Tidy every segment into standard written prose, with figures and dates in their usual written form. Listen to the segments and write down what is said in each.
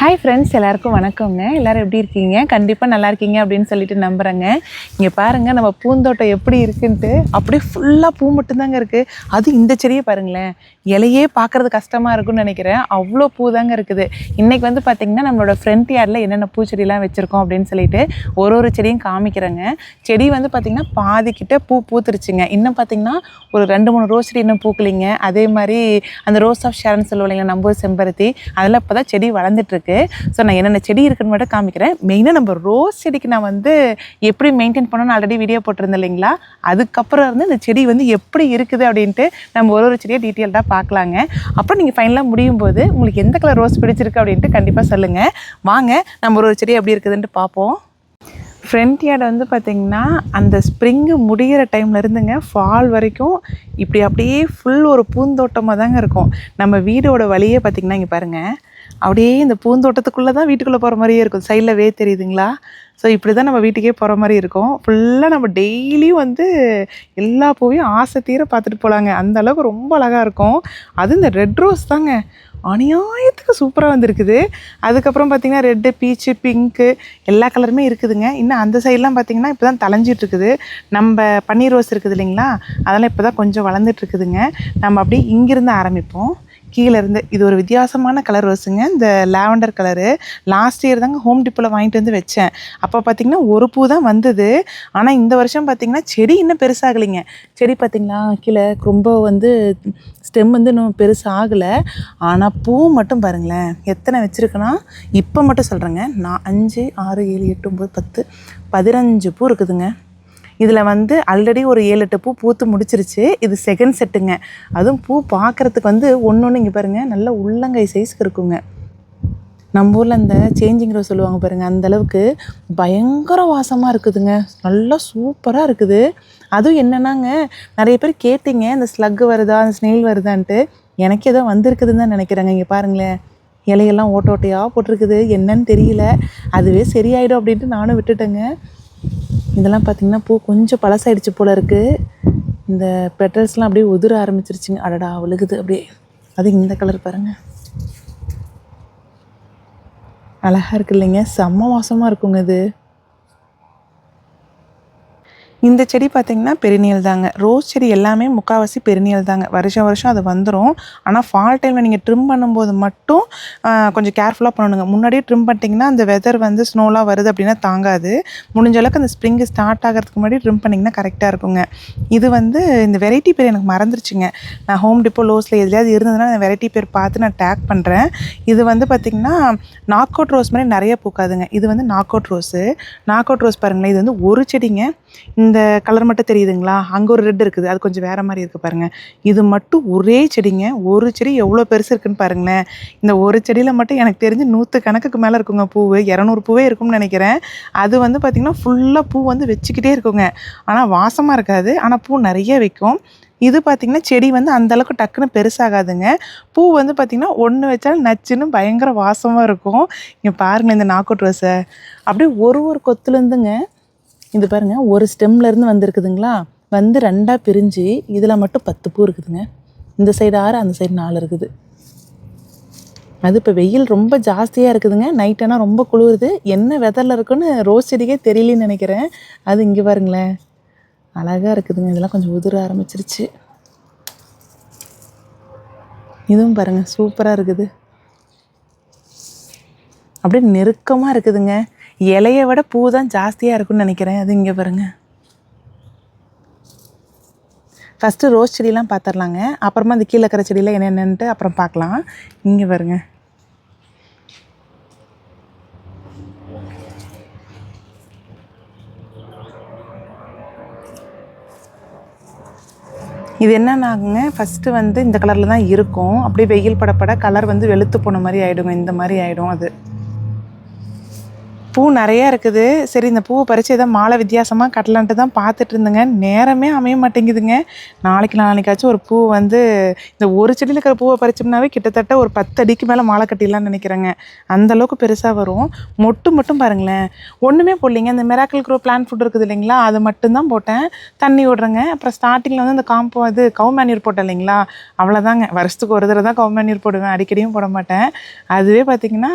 Hi friends, எல்லாருக்கும் வணக்கங்க. எல்லோரும் எப்படி இருக்கீங்க? கண்டிப்பாக நல்லா இருக்கீங்க அப்படின்னு சொல்லிட்டு நம்புகிறேங்க. இங்கே பாருங்கள், நம்ம பூந்தோட்டம் எப்படி இருக்குன்ட்டு. அப்படியே ஃபுல்லாக பூ மட்டும்தாங்க இருக்குது. அது இந்த செடியை பாருங்களேன், இலையே பார்க்குறது கஷ்டமாக இருக்குன்னு நினைக்கிறேன். அவ்வளோ பூ தாங்க இருக்குது. இன்றைக்கி வந்து பார்த்திங்கன்னா நம்மளோட ஃப்ரண்ட் யார்டில் என்னென்ன பூச்செடிலாம் வச்சுருக்கோம் அப்படின்னு சொல்லிட்டு ஒரு செடியும் காமிக்கிறேங்க. செடி வந்து பார்த்திங்கன்னா பாதிக்கிட்ட பூ பூத்துருச்சுங்க. இன்னும் பார்த்திங்கன்னா ஒரு 2-3 ரோஸ் செடி இன்னும் பூக்கலிங்க. அதே மாதிரி அந்த ரோஸ் ஆஃப் ஷேர்னு சொல்லுவோம் இல்லைங்களா, நம்பூர் செம்பருத்தி, அதெல்லாம் இப்போ தான் செடி வளர்ந்துட்டுருக்கு. ஸோ நான் என்னென்ன செடி இருக்குன்னு மட்டும் காமிக்கிறேன். மெயினாக நம்ம ரோஸ் செடிக்கு நான் வந்து எப்படி மெயின்டைன் பண்ணணும்னு ஆல்ரெடி வீடியோ போட்டிருந்தேன் இல்லைங்களா, அதுக்கப்புறம் இருந்து இந்த செடி வந்து எப்படி இருக்குது அப்படின்ட்டு நம்ம ஒரு செடியை டீட்டெயில்டாக பார்க்கலாங்க. அப்புறம் நீங்கள் ஃபைனலாக முடியும் போது உங்களுக்கு எந்த கலர் ரோஸ் பிடிச்சிருக்கு அப்படின்ட்டு கண்டிப்பாக சொல்லுங்கள். வாங்க நம்ம ஒரு செடி எப்படி இருக்குதுன்ட்டு பார்ப்போம். ஃப்ரண்ட் யார்டு வந்து பார்த்திங்கன்னா அந்த ஸ்ப்ரிங்கு முடிகிற டைமில் இருந்துங்க ஃபால் வரைக்கும் இப்படி அப்படியே ஃபுல் ஒரு பூந்தோட்டமாக தாங்க இருக்கும். நம்ம வீடோட வழியே பார்த்திங்கன்னா இங்கே பாருங்கள், அப்படியே இந்த பூந்தோட்டத்துக்குள்ளே தான் வீட்டுக்குள்ளே போகிற மாதிரியே இருக்கும். சைடில் தெரியுதுங்களா? ஸோ இப்படி தான் நம்ம வீட்டுக்கே போகிற மாதிரி இருக்கும். ஃபுல்லாக நம்ம டெய்லியும் வந்து எல்லா பூவையும் ஆசை தீர பார்த்துட்டு போகலாங்க. அந்த அளவுக்கு ரொம்ப அழகாக இருக்கும். அது இந்த ரெட் ரோஸ் தாங்க அநியாயத்துக்கு சூப்பராக வந்துருக்குது. அதுக்கப்புறம் பார்த்திங்கன்னா ரெட்டு, பீச்சு, பிங்க்கு எல்லா கலருமே இருக்குதுங்க. இன்னும் அந்த சைட்லாம் பார்த்திங்கன்னா இப்போ தான் தலைஞ்சிட்ருக்குது. நம்ம பன்னீர் ரோஸ் இருக்குது இல்லைங்களா, அதெல்லாம் இப்போ தான் கொஞ்சம் வளர்ந்துட்டுருக்குதுங்க. நம்ம அப்படியே இங்கேருந்து ஆரம்பிப்போம், கீழேருந்து. இது ஒரு வித்தியாசமான கலர் ரோஸுங்க, இந்த லாவெண்டர் கலரு. லாஸ்ட் இயர் தாங்க ஹோம் டிப்போவில் வாங்கிட்டு வந்து வச்சேன். அப்போ பார்த்திங்கன்னா ஒரு பூ தான் வந்தது. ஆனால் இந்த வருஷம் பார்த்திங்கன்னா செடி இன்னும் பெருசாகலைங்க. செடி பார்த்திங்களா கீழே ரொம்ப வந்து ஸ்டெம் வந்து இன்னும் பெருசாகலை. ஆனால் பூ மட்டும் பாருங்களேன் எத்தனை வச்சுருக்குன்னா, இப்போ மட்டும் சொல்கிறேங்க, நான் 5, 6, 7, 8, 9, 10, 15 பூ இருக்குதுங்க. இதில் வந்து ஆல்ரெடி ஒரு 7-8 பூ பூத்து முடிச்சிருச்சு. இது செகண்ட் செட்டுங்க. அதுவும் பூ பார்க்குறதுக்கு வந்து ஒன்று இங்கே பாருங்கள், நல்ல உள்ளங்கை சைஸ்க்கு இருக்குங்க. நம்ம ஊரில் அந்த சேஞ்சிங் ரோஸ் சொல்லுவாங்க பாருங்கள், அந்தளவுக்கு பயங்கர வாசமாக இருக்குதுங்க. நல்லா சூப்பராக இருக்குது. அதுவும் என்னென்னாங்க, நிறைய பேர் கேட்டிங்க இந்த ஸ்லக் வருதா, அந்த ஸ்னெயில் வருதான்ட்டு. எனக்கு ஏதோ வந்திருக்குதுன்னு தான் நினைக்கிறேங்க. இங்கே பாருங்களேன், இலையெல்லாம் ஓட்டையாக போட்டிருக்குது. என்னன்னு தெரியல, அதுவே சரியாயிடும் அப்படின்ட்டு நானும் விட்டுட்டேங்க. இதெல்லாம் பார்த்திங்கன்னா பூ கொஞ்சம் பழசாயிடுச்சு போல் இருக்குது. இந்த பெட்டல்ஸ்லாம் அப்படியே உதிர ஆரம்பிச்சிருச்சுங்க. அடடா விழுகுது அப்படியே. அது இந்த கலர் பாருங்கள், அழகாக இருக்குது இல்லைங்க, செம்ம வாசமாக இருக்குங்க இது. இந்த செடி பார்த்திங்கன்னா பெரினியல் தாங்க. ரோஸ் செடி எல்லாமே முக்கால்வாசி பெரினியல் தாங்க. வருஷம் அது வந்துடும். ஆனால் ஃபால் டைமில் நீங்கள் ட்ரிம் பண்ணும்போது மட்டும் கொஞ்சம் கேர்ஃபுல்லாக பண்ணணுங்க. முன்னாடியே ட்ரிம் பண்ணிட்டிங்கன்னா அந்த வெதர் வந்து ஸ்னோலாம் வருது அப்படின்னா தாங்காது. முடிஞ்ச அளவுக்கு அந்த ஸ்ப்ரிங்கு ஸ்டார்ட் ஆகிறதுக்கு முன்னாடி ட்ரிம் பண்ணிங்கன்னா கரெக்டாக இருக்குங்க. இது வந்து இந்த வெரைட்டி பேர் எனக்கு மறந்துருச்சுங்க. நான் ஹோம் டிப்போ லோஸில் எதுலையாவது இருந்ததுன்னா அந்த வெரைட்டி பேர் பார்த்து நான் டேக் பண்ணுறேன். இது வந்து பார்த்திங்கன்னா நாக் அவுட் ரோஸ் மாதிரி நிறைய பூக்காதுங்க. இது வந்து knock out rose. Knock out rose பாருங்களேன், இது வந்து ஒரு செடிங்க. இந்த கலர் மட்டும் தெரியுதுங்களா, அங்கே ஒரு ரெட் இருக்குது, அது கொஞ்சம் வேறு மாதிரி இருக்குது பாருங்கள். இது மட்டும் ஒரே செடிங்க. ஒரு செடி எவ்வளோ பெருசு இருக்குன்னு பாருங்களேன். இந்த ஒரு செடியில் மட்டும் எனக்கு தெரிஞ்சு 100 கணக்குக்கு மேலே இருக்குங்க பூ. 200 பூவே இருக்கும்னு நினைக்கிறேன். அது வந்து பார்த்திங்கன்னா ஃபுல்லாக பூ வந்து வச்சுக்கிட்டே இருக்குங்க. ஆனால் வாசமாக இருக்காது, ஆனால் பூ நிறைய வைக்கும். இது பார்த்திங்கன்னா செடி வந்து அந்தளவுக்கு டக்குன்னு பெருசாகாதுங்க. பூ வந்து பார்த்திங்கன்னா ஒன்று வச்சாலும் நச்சுன்னு பயங்கர வாசமாக இருக்கும். இங்கே பாருங்கள், இந்த நாக் அவுட் ரோஸை அப்படியே ஒரு கொத்துலேருந்துங்க இது பாருங்கள், ஒரு ஸ்டெம்லேருந்து வந்திருக்குதுங்களா, வந்து 2ஆக பிரிஞ்சு இதில் மட்டும் 10 பூ இருக்குதுங்க. இந்த சைடு 6, அந்த சைடு 4 இருக்குது. அது இப்போ வெயில் ரொம்ப ஜாஸ்தியாக இருக்குதுங்க. நைட்டானால் ரொம்ப குளிருது. என்ன வெதரில் இருக்குன்னு ரோஸ் செடிக்கே தெரியலன்னு நினைக்கிறேன். அது இங்கே பாருங்களேன், அழகாக இருக்குதுங்க. இதெல்லாம் கொஞ்சம் உதிர ஆரம்பிச்சிருச்சு. இதுவும் பாருங்கள் சூப்பராக இருக்குது. அப்படியே நெருக்கமாக இருக்குதுங்க. இலையை விட பூ தான் ஜாஸ்தியாக இருக்குன்னு நினைக்கிறேன். அது இங்கே பாருங்கள். ஃபஸ்ட்டு ரோஸ் செடியெலாம் பார்த்துடலாங்க, அப்புறமா அந்த கீழே இருக்கிற செடியில் என்னென்னன்ட்டு அப்புறம் பார்க்கலாம். இங்கே பாருங்க, இது என்னன்னாங்க, ஃபஸ்ட்டு வந்து இந்த கலரில் தான் இருக்கும். அப்படியே வெயில் படப்பட கலர் வந்து வெளுத்து போன மாதிரி ஆகிடுங்க. இந்த மாதிரி ஆகிடும். அது பூ நிறையா இருக்குது. சரி, இந்த பூவை பறித்து எதாவது மாலை வித்தியாசமாக கட்டலான்ட்டு தான் பார்த்துட்டு இருந்தேங்க. நேரமே அமைய மாட்டேங்குதுங்க. நாளைக்காச்சும் ஒரு பூ வந்து இந்த ஒரு செடியில் இருக்கிற பூவை பறிச்சோம்னாவே கிட்டத்தட்ட ஒரு 10 அடிக்கு மேலே மாலை கட்டிடலான்னு நினைக்கிறேங்க. அந்தளவுக்கு பெருசாக வரும். மட்டும் பாருங்களேன், ஒன்றுமே போடலிங்க. இந்த மிராக்கிள் க்ரோ பிளான்ட் ஃபுட் இருக்குது இல்லைங்களா, அது மட்டும்தான் போட்டேன். தண்ணி விட்றேங்க. அப்புறம் ஸ்டார்டிங்கில் வந்து இந்த கவு மேன்யூர் போட்டேன் இல்லைங்களா, அவ்வளோதாங்க. வருஷத்துக்கு ஒரு தடவை தான் கவு மேன்யூர் போடுவேன், அடிக்கடியும் போட மாட்டேன். அதுவே பார்த்திங்கன்னா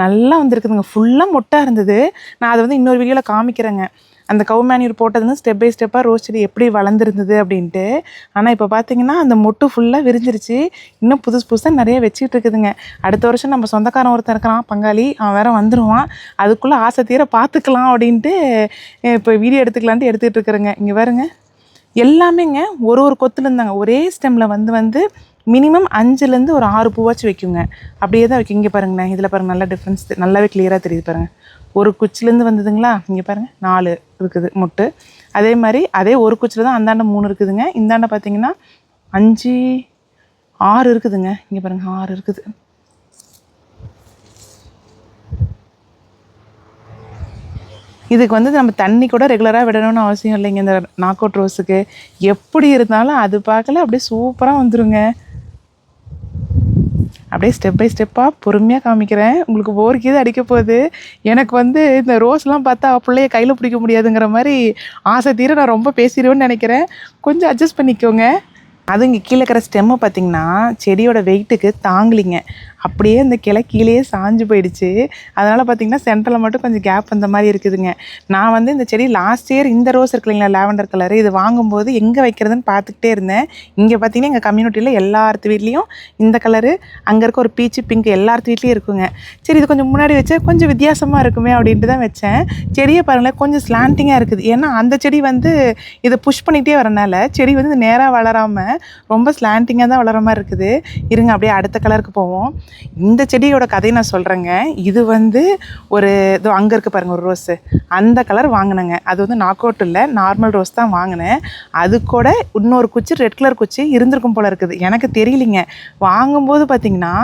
நல்லா வந்திருக்குதுங்க. ஃபுல்லாக மொட்டாக இருந்தது. நான் அதை வந்து இன்னொரு வீடியோவில் காமிக்கிறேங்க. அந்த கவு மேன்யூர் போட்டது வந்து ஸ்டெப் பை ஸ்டெப்பாக ரோஸ் செடி எப்படி வளர்ந்துருந்தது அப்படின்ட்டு. ஆனால் இப்போ பார்த்தீங்கன்னா அந்த மொட்டு ஃபுல்லாக விரிஞ்சிருச்சு. இன்னும் புதுசு புதுசாக நிறைய வச்சுக்கிட்டு இருக்குதுங்க. அடுத்த வருஷம் நம்ம சொந்தக்காரன் ஒருத்தன் இருக்கிறான் பங்காளி, அவன் வேற வந்துடுவான். அதுக்குள்ளே ஆசை தீர பார்த்துக்கலாம் அப்படின்ட்டு இப்போ வீடியோ எடுத்துக்கலான்ட்டு எடுத்துகிட்டு இருக்கிறேங்க. இங்கே பாருங்க, எல்லாமேங்க ஒரு கொத்துல இருந்தாங்க. ஒரே ஸ்டெம்மில் வந்து மினிமம் 5லேருந்து ஒரு 6 பூவாச்சும் வைக்குங்க. அப்படியே தான் வைக்கும். இங்கே பாருங்களேன், இதில் பாருங்கள் நல்லா டிஃப்ரென்ஸ் நல்லாவே கிளியராக தெரியுது பாருங்கள். ஒரு குச்சிலேருந்து வந்ததுங்களா, இங்கே பாருங்கள் 4 இருக்குது மொட்டு. அதே மாதிரி அதே ஒரு குச்சியில் தான் அந்தாண்ட 3 இருக்குதுங்க. இந்தாண்ட பார்த்தீங்கன்னா 5 6 இருக்குதுங்க. இங்கே பாருங்கள் 6 இருக்குது. இதுக்கு வந்து நம்ம தண்ணி கூட ரெகுலராக விடணும்னு அவசியம் இல்லைங்க. இந்த நாக் அவுட் ரோஸுக்கு எப்படி இருந்தாலும் அது பார்க்கல அப்படியே சூப்பராக வந்துருங்க. அப்படியே ஸ்டெப் பை ஸ்டெப்பாக பொறுமையாக காமிக்கிறேன். உங்களுக்கு போர் கீது அடிக்க போகுது. எனக்கு வந்து இந்த ரோஸ்லாம் பார்த்தா பிள்ளைய கையில் பிடிக்க முடியாதுங்கிற மாதிரி ஆசை தீர நான் ரொம்ப பேசிடுவேன்னு நினைக்கிறேன். கொஞ்சம் அட்ஜஸ்ட் பண்ணிக்கோங்க. அது இங்கே கீழே இருக்கிற ஸ்டெம்மை பார்த்திங்கன்னா செடியோட வெயிட்டுக்கு தாங்கலிங்க. அப்படியே இந்த கிளை கீழேயே சாஞ்சு போயிடுச்சு. அதனால் பார்த்திங்கன்னா சென்டரில் மட்டும் கொஞ்சம் கேப் அந்த மாதிரி இருக்குதுங்க. நான் வந்து இந்த செடி லாஸ்ட் இயர் இந்த ரோஸ் இருக்கு இல்லைங்களா, லாவெண்டர் கலரு, இது வாங்கும்போது எங்கே வைக்கிறதுன்னு பார்த்துக்கிட்டே இருந்தேன். இங்கே பார்த்திங்கன்னா எங்கள் கம்யூனிட்டியில் எல்லாத்து வீட்லேயும் இந்த கலரு, அங்கே இருக்க ஒரு பீச்சு பிங்க் எல்லாத்து வீட்லேயும் இருக்குங்க. சரி, இது கொஞ்சம் முன்னாடி வச்சா கொஞ்சம் வித்தியாசமாக இருக்குமே அப்படின்ட்டு தான் வச்சேன். செடியை பாருங்களேன், கொஞ்சம் ஸ்லாண்டிங்காக இருக்குது. ஏன்னா அந்த செடி வந்து இதை புஷ் பண்ணிகிட்டே வரனால செடி வந்து நேராக வளராமல் ரொம்ப ஸ்லாண்டிங்காக தான் வளர மாதிரி இருக்குது. இருங்க அப்படியே அடுத்த கலருக்கு போவோம். இந்த செடியோட கதையை நான் சொல்கிறேங்க. இது வந்து ஒரு இதோ அங்கே இருக்குது பாருங்கள் ஒரு ரோஸு, அந்த கலர் வாங்கினேங்க. அது வந்து நாக் அவுட் இல்லை, நார்மல் ரோஸ் தான் வாங்கினேன். அது கூட இன்னொரு குச்சி ரெட் கலர் குச்சி இருந்திருக்கும் போல் இருக்குது, எனக்கு தெரியலிங்க. வாங்கும்போது பார்த்திங்கன்னா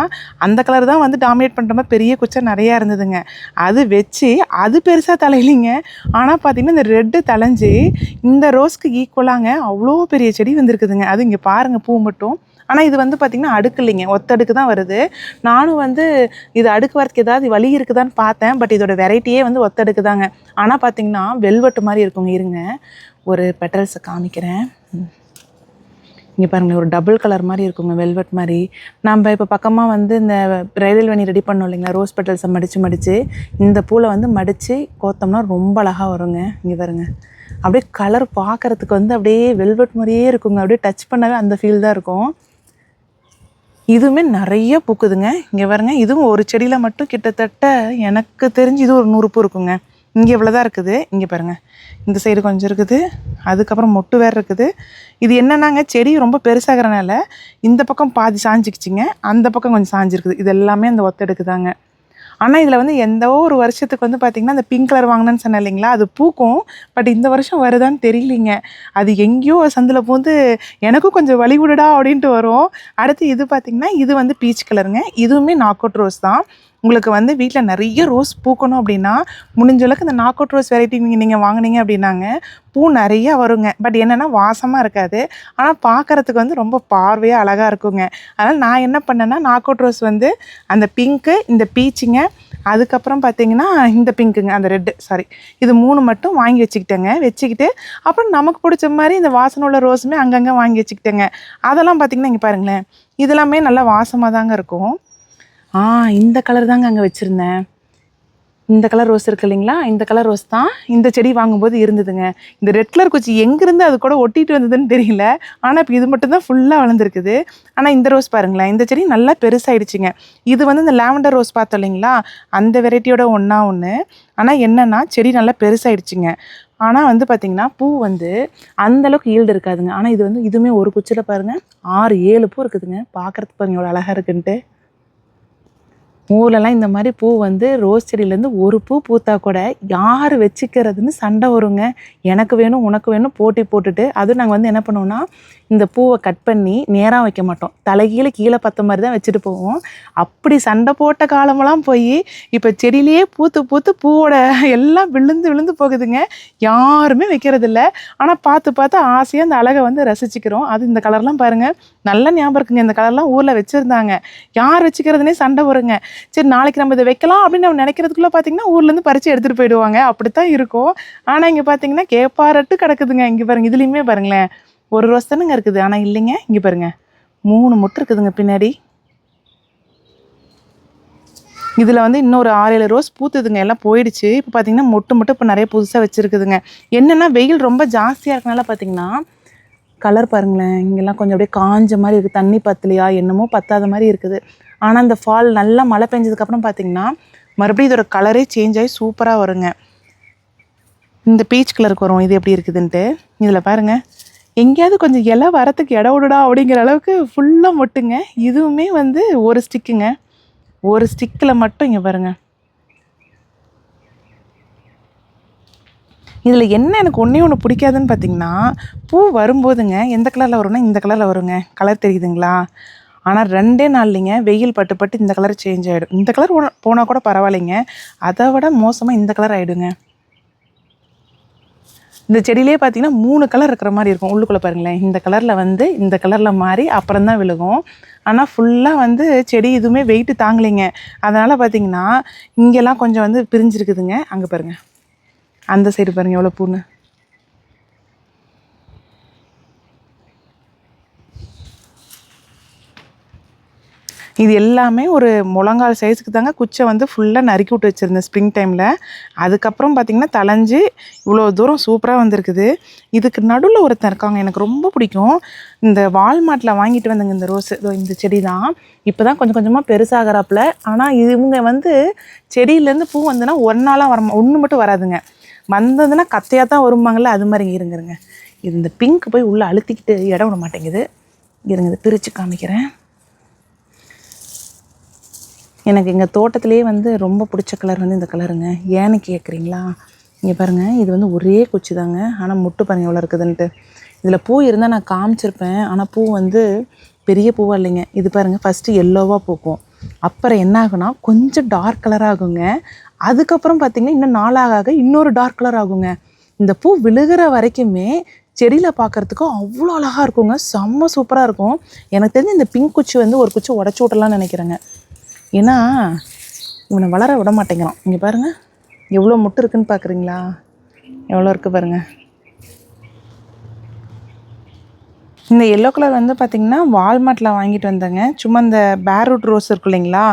அந்த கலர் தான் வந்து டாமினேட் பண்ணுற மாதிரி பெரிய குச்சை நிறையா இருந்ததுங்க. அது வச்சு அது பெருசாக தலையிலிங்க. ஆனால் பார்த்திங்கன்னா இந்த ரெட்டு தலைஞ்சு இந்த ரோஸ்க்கு ஈக்குவலாங்க அவ்வளோ பெரிய செடி வந்துருக்குதுங்க. அது இங்கே பாருங்கள் பூ மட்டும். ஆனால் இது வந்து பார்த்திங்கன்னா அடுக்கு இல்லைங்க, ஒத்தடுக்கு தான் வருது. நானும் வந்து இது அடுக்கு வரதுக்கு ஏதாவது வழி இருக்குதான்னு பார்த்தேன். பட் இதோட வெரைட்டியே வந்து ஒத்தடுக்கு தாங்க. ஆனால் பார்த்திங்கன்னா வெல்வெட்டு மாதிரி இருக்குங்க. இருங்க ஒரு பெட்டல்ஸை காமிக்கிறேன். இங்கே பாருங்கள், ஒரு டபுள் கலர் மாதிரி இருக்குங்க, வெல்வெட் மாதிரி. நம்ம இப்போ பக்கமாக வந்து இந்த ப்ரைடல் வேணி ரெடி பண்ணோம் இல்லைங்களா, ரோஸ் பெட்டல்ஸை மடித்து இந்த பூவில் வந்து மடித்து கோத்தோம்னா ரொம்ப அழகாக வருங்க. இங்கே பாருங்கள், அப்படியே கலர் பார்க்குறதுக்கு வந்து அப்படியே வெல்வெட் மாதிரியே இருக்குங்க. அப்படியே டச் பண்ணவே அந்த ஃபீல் தான் இருக்கும். இதுவுமே நிறைய பூக்குதுங்க. இங்கே பாருங்க, இதுவும் ஒரு செடியில் மட்டும் கிட்டத்தட்ட எனக்கு தெரிஞ்சு இது ஒரு 100 பூ இருக்குங்க. இங்கே இவ்வளோ தான் இருக்குது. இங்கே பாருங்கள், இந்த சைடு கொஞ்சம் இருக்குது, அதுக்கப்புறம் மொட்டு வேறு இருக்குது. இது என்னன்னாங்க, செடி ரொம்ப பெருசாகிறனால இந்த பக்கம் பாதி சாஞ்சிக்கிச்சிங்க, அந்த பக்கம் கொஞ்சம் சாஞ்சிருக்குது. இது எல்லாமே அந்த ஒத்தடுக்கு தாங்க. ஆனால் இதில் வந்து எந்த ஒரு வருஷத்துக்கு வந்து பார்த்திங்கன்னா அந்த பிங்க் கலர் வாங்கினேன்னு சொன்னேன் இல்லைங்களா, அது பூக்கும். பட் இந்த வருஷம் வருதான்னு தெரியலிங்க. அது எங்கேயோ சந்தில் பூந்து எனக்கும் கொஞ்சம் வழி விடுடா அப்படின்ட்டு வரும். அடுத்து இது பார்த்திங்கன்னா இது வந்து பீச் கலருங்க. இதுவுமே நாக் அவுட் ரோஸ் தான். உங்களுக்கு வந்து வீட்டில் நிறைய ரோஸ் பூக்கணும் அப்படின்னா முடிஞ்ச அளவுக்கு இந்த நாக் அவுட் ரோஸ் வெரைட்டி நீங்கள் வாங்கினீங்க அப்படின்னாங்க பூ நிறையா வருங்க. பட் என்னென்னா வாசமாக இருக்காது, ஆனால் பார்க்குறதுக்கு வந்து ரொம்ப பார்வையாக அழகாக இருக்குங்க. அதனால் நான் என்ன பண்ணேன்னா நாக் அவுட் ரோஸ் வந்து அந்த பிங்க்கு, இந்த பீச்சுங்க, அதுக்கப்புறம் பார்த்திங்கன்னா இந்த பிங்க்குங்க, அந்த ரெட்டு, சாரி, இது 3 மட்டும் வாங்கி வச்சுக்கிட்டு அப்புறம் நமக்கு பிடிச்ச மாதிரி இந்த வாசனை உள்ள ரோஸுமே அங்கங்கே வாங்கி வச்சுக்கிட்டேங்க. அதெல்லாம் பார்த்திங்கன்னா இங்கே பாருங்களேன், இதெல்லாமே நல்லா வாசமாக தாங்க இருக்கும். இந்த கலர் தாங்க அங்கே வச்சுருந்தேன். இந்த கலர் ரோஸ் இருக்குது இல்லைங்களா, இந்த கலர் ரோஸ் தான் இந்த செடி வாங்கும்போது இருந்ததுங்க. இந்த ரெட் கலர் குச்சி எங்கேருந்து அது கூட ஒட்டிட்டு வந்ததுன்னு தெரியல. ஆனால் இப்போ இது மட்டும்தான் ஃபுல்லாக வளர்ந்துருக்குது. ஆனால் இந்த ரோஸ் பாருங்களேன், இந்த செடி நல்லா பெருசாகிடுச்சிங்க. இது வந்து இந்த லாவெண்டர் ரோஸ் பார்த்தோம் இல்லைங்களா, அந்த வெரைட்டியோட ஒன்று. ஆனால் என்னென்னா செடி நல்லா பெருசாகிடுச்சிங்க. ஆனால் வந்து பார்த்திங்கன்னா பூ வந்து அந்தளவுக்கு ஈல்டு இருக்காதுங்க. ஆனால் இது வந்து இதுவுமே ஒரு குச்சியில் பாருங்கள் 6-7 பூ இருக்குதுங்க. பார்க்குறதுக்கு பாருங்கள் எவ்வளோ அழகாக இருக்குன்ட்டு. ஊர்லலாம் இந்த மாதிரி பூ வந்து ரோஸ் செடியிலேருந்து ஒரு பூ பூத்தா கூட யார் வச்சுக்கிறதுன்னு சண்டை வருங்க. எனக்கு வேணும் உனக்கு வேணும் போட்டி போட்டுட்டு, அதுவும் நாங்கள் வந்து என்ன பண்ணுவோம்னா இந்த பூவை கட் பண்ணி நேராக வைக்க மாட்டோம், தலைகீழே கீழே பற்ற மாதிரி தான் வச்சுட்டு போவோம். அப்படி சண்டை போட்ட காலமெல்லாம் போய் இப்போ செடியிலேயே பூத்து பூவோட எல்லாம் விழுந்து போகுதுங்க. யாருமே வைக்கிறதில்ல. ஆனால் பார்த்து ஆசையாக அந்த அழகை வந்து ரசிச்சுக்கிறோம். அது இந்த கலர்லாம் பாருங்கள், நல்ல ஞாபகம் இருக்குங்க. இந்த கலர்லாம் ஊரில் வச்சுருந்தாங்க. யார் வச்சுக்கிறதுனே சண்டை வருங்க. சரி, நாளைக்கு நம்ம இதை வைக்கலாம் அப்படின்னு நம்ம நினைக்கிறதுக்குள்ளே பார்த்திங்கன்னா ஊர்லேருந்து பறித்து எடுத்துகிட்டு போயிடுவாங்க. அப்படித்தான் இருக்கும். ஆனால் இங்கே பார்த்திங்கன்னா கேப்பாரட்டு கிடக்குதுங்க. இங்கே பாருங்கள், இதுலேயுமே பாருங்களேன், ஒரு ரோஸ் தானுங்க இருக்குது. ஆனால் இல்லைங்க, இங்கே பாருங்கள் 3 மொட்டு இருக்குதுங்க பின்னாடி. இதில் வந்து இன்னொரு 6-7 ரோஸ் பூத்துதுங்க, எல்லாம் போயிடுச்சு. இப்போ பார்த்தீங்கன்னா மொட்டு மட்டும் இப்போ நிறைய புதுசாக வச்சுருக்குதுங்க. என்னென்னா வெயில் ரொம்ப ஜாஸ்தியாக இருக்கனால பார்த்தீங்கன்னா கலர் பாருங்களேன், இங்கெல்லாம் கொஞ்சம் அப்படியே காஞ்ச மாதிரி இருக்குது. தண்ணி பத்தலையா என்னமோ பத்தாத மாதிரி இருக்குது. ஆனால் இந்த ஃபால் நல்லா மழை பெஞ்சதுக்கப்புறம் பார்த்தீங்கன்னா மறுபடியும் இதோட கலரே சேஞ்ச் ஆகி சூப்பராக வருங்க. இந்த பீச் கலருக்கு வரும். இது எப்படி இருக்குதுன்ட்டு இதில் பாருங்கள், எங்கேயாவது கொஞ்சம் இலை வரத்துக்கு இடம் விடுடா அப்படிங்கிற அளவுக்கு ஃபுல்லாக மொட்டுங்க. இதுவுமே வந்து ஒரு ஸ்டிக்குங்க. ஒரு ஸ்டிக்கில் மட்டும் இங்கே பாருங்கள். இதில் என்ன எனக்கு ஒன்று பிடிக்காதுன்னு பார்த்தீங்கன்னா, பூ வரும்போதுங்க எந்த கலரில் வரும்னா இந்த கலரில் வருங்க. கலர் தெரியுதுங்களா? ஆனால் 2 நாள்லைங்க வெயில் பட்டு பட்டு இந்த கலர் சேஞ்ச் ஆகிடும். இந்த கலர் போனால் கூட பரவாயில்லைங்க, அதை விட மோசமாக இந்த கலர் ஆகிடுங்க. இந்த செடியிலே பார்த்தீங்கன்னா 3 கலர் இருக்கிற மாதிரி இருக்கும். உள்ளுக்குள்ளே பாருங்களேன், இந்த கலரில் வந்து இந்த கலரில் மாறி அப்புறம் தான் விழுகும். ஆனால் ஃபுல்லாக வந்து செடி எதுவுமே வெயிட்டு தாங்கலைங்க. அதனால் பார்த்தீங்கன்னா இங்கெல்லாம் கொஞ்சம் வந்து பிரிஞ்சிருக்குதுங்க. அங்கே பாருங்கள், அந்த சைடு பாருங்கள் எவ்வளோ பூன்னு. இது எல்லாமே ஒரு முழங்கால் சைஸுக்கு தாங்க குச்சை வந்து ஃபுல்லாக நறுக்கி விட்டு வச்சுருந்தேன் ஸ்ப்ரிங் டைமில். அதுக்கப்புறம் பார்த்திங்கன்னா தளைஞ்சு இவ்வளோ தூரம் சூப்பராக வந்திருக்குது. இதுக்கு நடுவில் ஒருத்தர் இருக்காங்க, எனக்கு ரொம்ப பிடிக்கும். இந்த வால்மார்ட்டில் வாங்கிட்டு வந்தேங்க இந்த ரோஸு. இந்த செடி தான் இப்போ தான் கொஞ்சம் கொஞ்சமாக பெருசாகிறாப்புல. ஆனால் இவங்க வந்து செடியிலேருந்து பூ வந்துன்னா ஒரு நாளாக ஒன்று மட்டும் வராதுங்க. வந்ததுன்னா கத்தையாக தான் வரும்பாங்கள்ல, அது மாதிரி இருங்க. இது இந்த பிங்க் போய் உள்ளே அழுத்திக்கிட்டு இடம் விட மாட்டேங்குது. இருங்க, இது பிரித்து காமிக்கிறேன். எனக்கு எங்கள் தோட்டத்திலே வந்து ரொம்ப பிடிச்ச கலர் வந்து இந்த கலருங்க. ஏன்னு கேட்குறீங்களா? இங்கே பாருங்கள், இது வந்து ஒரே குச்சி தாங்க, ஆனால் முட்டு பாருங்கள் எவ்வளோ இருக்குதுன்ட்டு. இதில் பூ இருந்தால் நான் காமிச்சிருப்பேன், ஆனால் பூ வந்து பெரிய பூவாக இல்லைங்க. இது பாருங்கள், ஃபஸ்ட்டு எல்லோவாக பூக்கும், அப்புறம் என்ன ஆகுனா கொஞ்சம் டார்க் கலர் ஆகுங்க. அதுக்கப்புறம் பார்த்திங்கன்னா இன்னும் நாளாக இன்னொரு டார்க் கலர் ஆகுங்க. இந்த பூ விழுகிற வரைக்குமே செடியில் பார்க்குறதுக்கும் அவ்வளோ அழகாக இருக்குங்க. செம்ம சூப்பராக இருக்கும். எனக்கு தெரிஞ்சு இந்த பிங்க் குச்சி வந்து ஒரு குச்சி உடச்சி விட்டலான்னு நினைக்கிறேங்க. ஏன்னா இவனை வளர விட மாட்டேங்கிறான். இங்கே பாருங்கள் எவ்வளோ முட்டு இருக்குதுன்னு பார்க்குறீங்களா? எவ்வளோ இருக்குது பாருங்கள். இந்த எல்லோ கலர் வந்து பார்த்திங்கன்னா வால்மார்ட்டில் வாங்கிட்டு வந்தேங்க. சும்மா இந்த பேரூட் ரோஸ் இருக்கு இல்லைங்களா,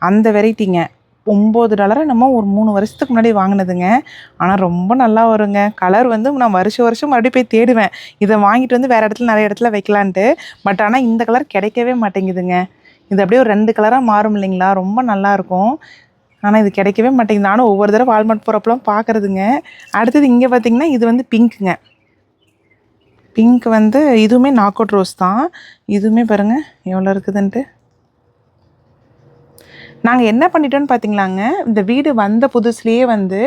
அந்த வெரைட்டிங்க. $9 நம்ம ஒரு 3 வருஷத்துக்கு முன்னாடி வாங்கினதுங்க. ஆனால் ரொம்ப நல்லா வருங்க. கலர் வந்து நான் வருஷம் மறுபடியும் போய் தேடுவேன், இதை வாங்கிட்டு வந்து வேறு இடத்துல நிறைய இடத்துல வைக்கலான்ட்டு. பட் ஆனால் இந்த கலர் கிடைக்கவே மாட்டேங்குதுங்க. இது அப்படியே ஒரு 2 கலராக மாறும் இல்லைங்களா, ரொம்ப நல்லாயிருக்கும். ஆனால் இது கிடைக்கவே மாட்டேங்குது. நானும் ஒவ்வொரு தடவை வால்மார்ட் போகிறப்பெல்லாம் பார்க்குறதுங்க. அடுத்தது இங்கே பார்த்திங்கன்னா இது வந்து பிங்க்குங்க. பிங்க் வந்து இதுவுமே நாக் அவுட் ரோஸ் தான். இதுவுமே பாருங்கள் எவ்வளோ இருக்குதுன்ட்டு. நாங்கள் என்ன பண்ணிட்டோன்னு பார்த்தீங்களாங்க, இந்த வீடு வந்த புதுசுலேயே வந்து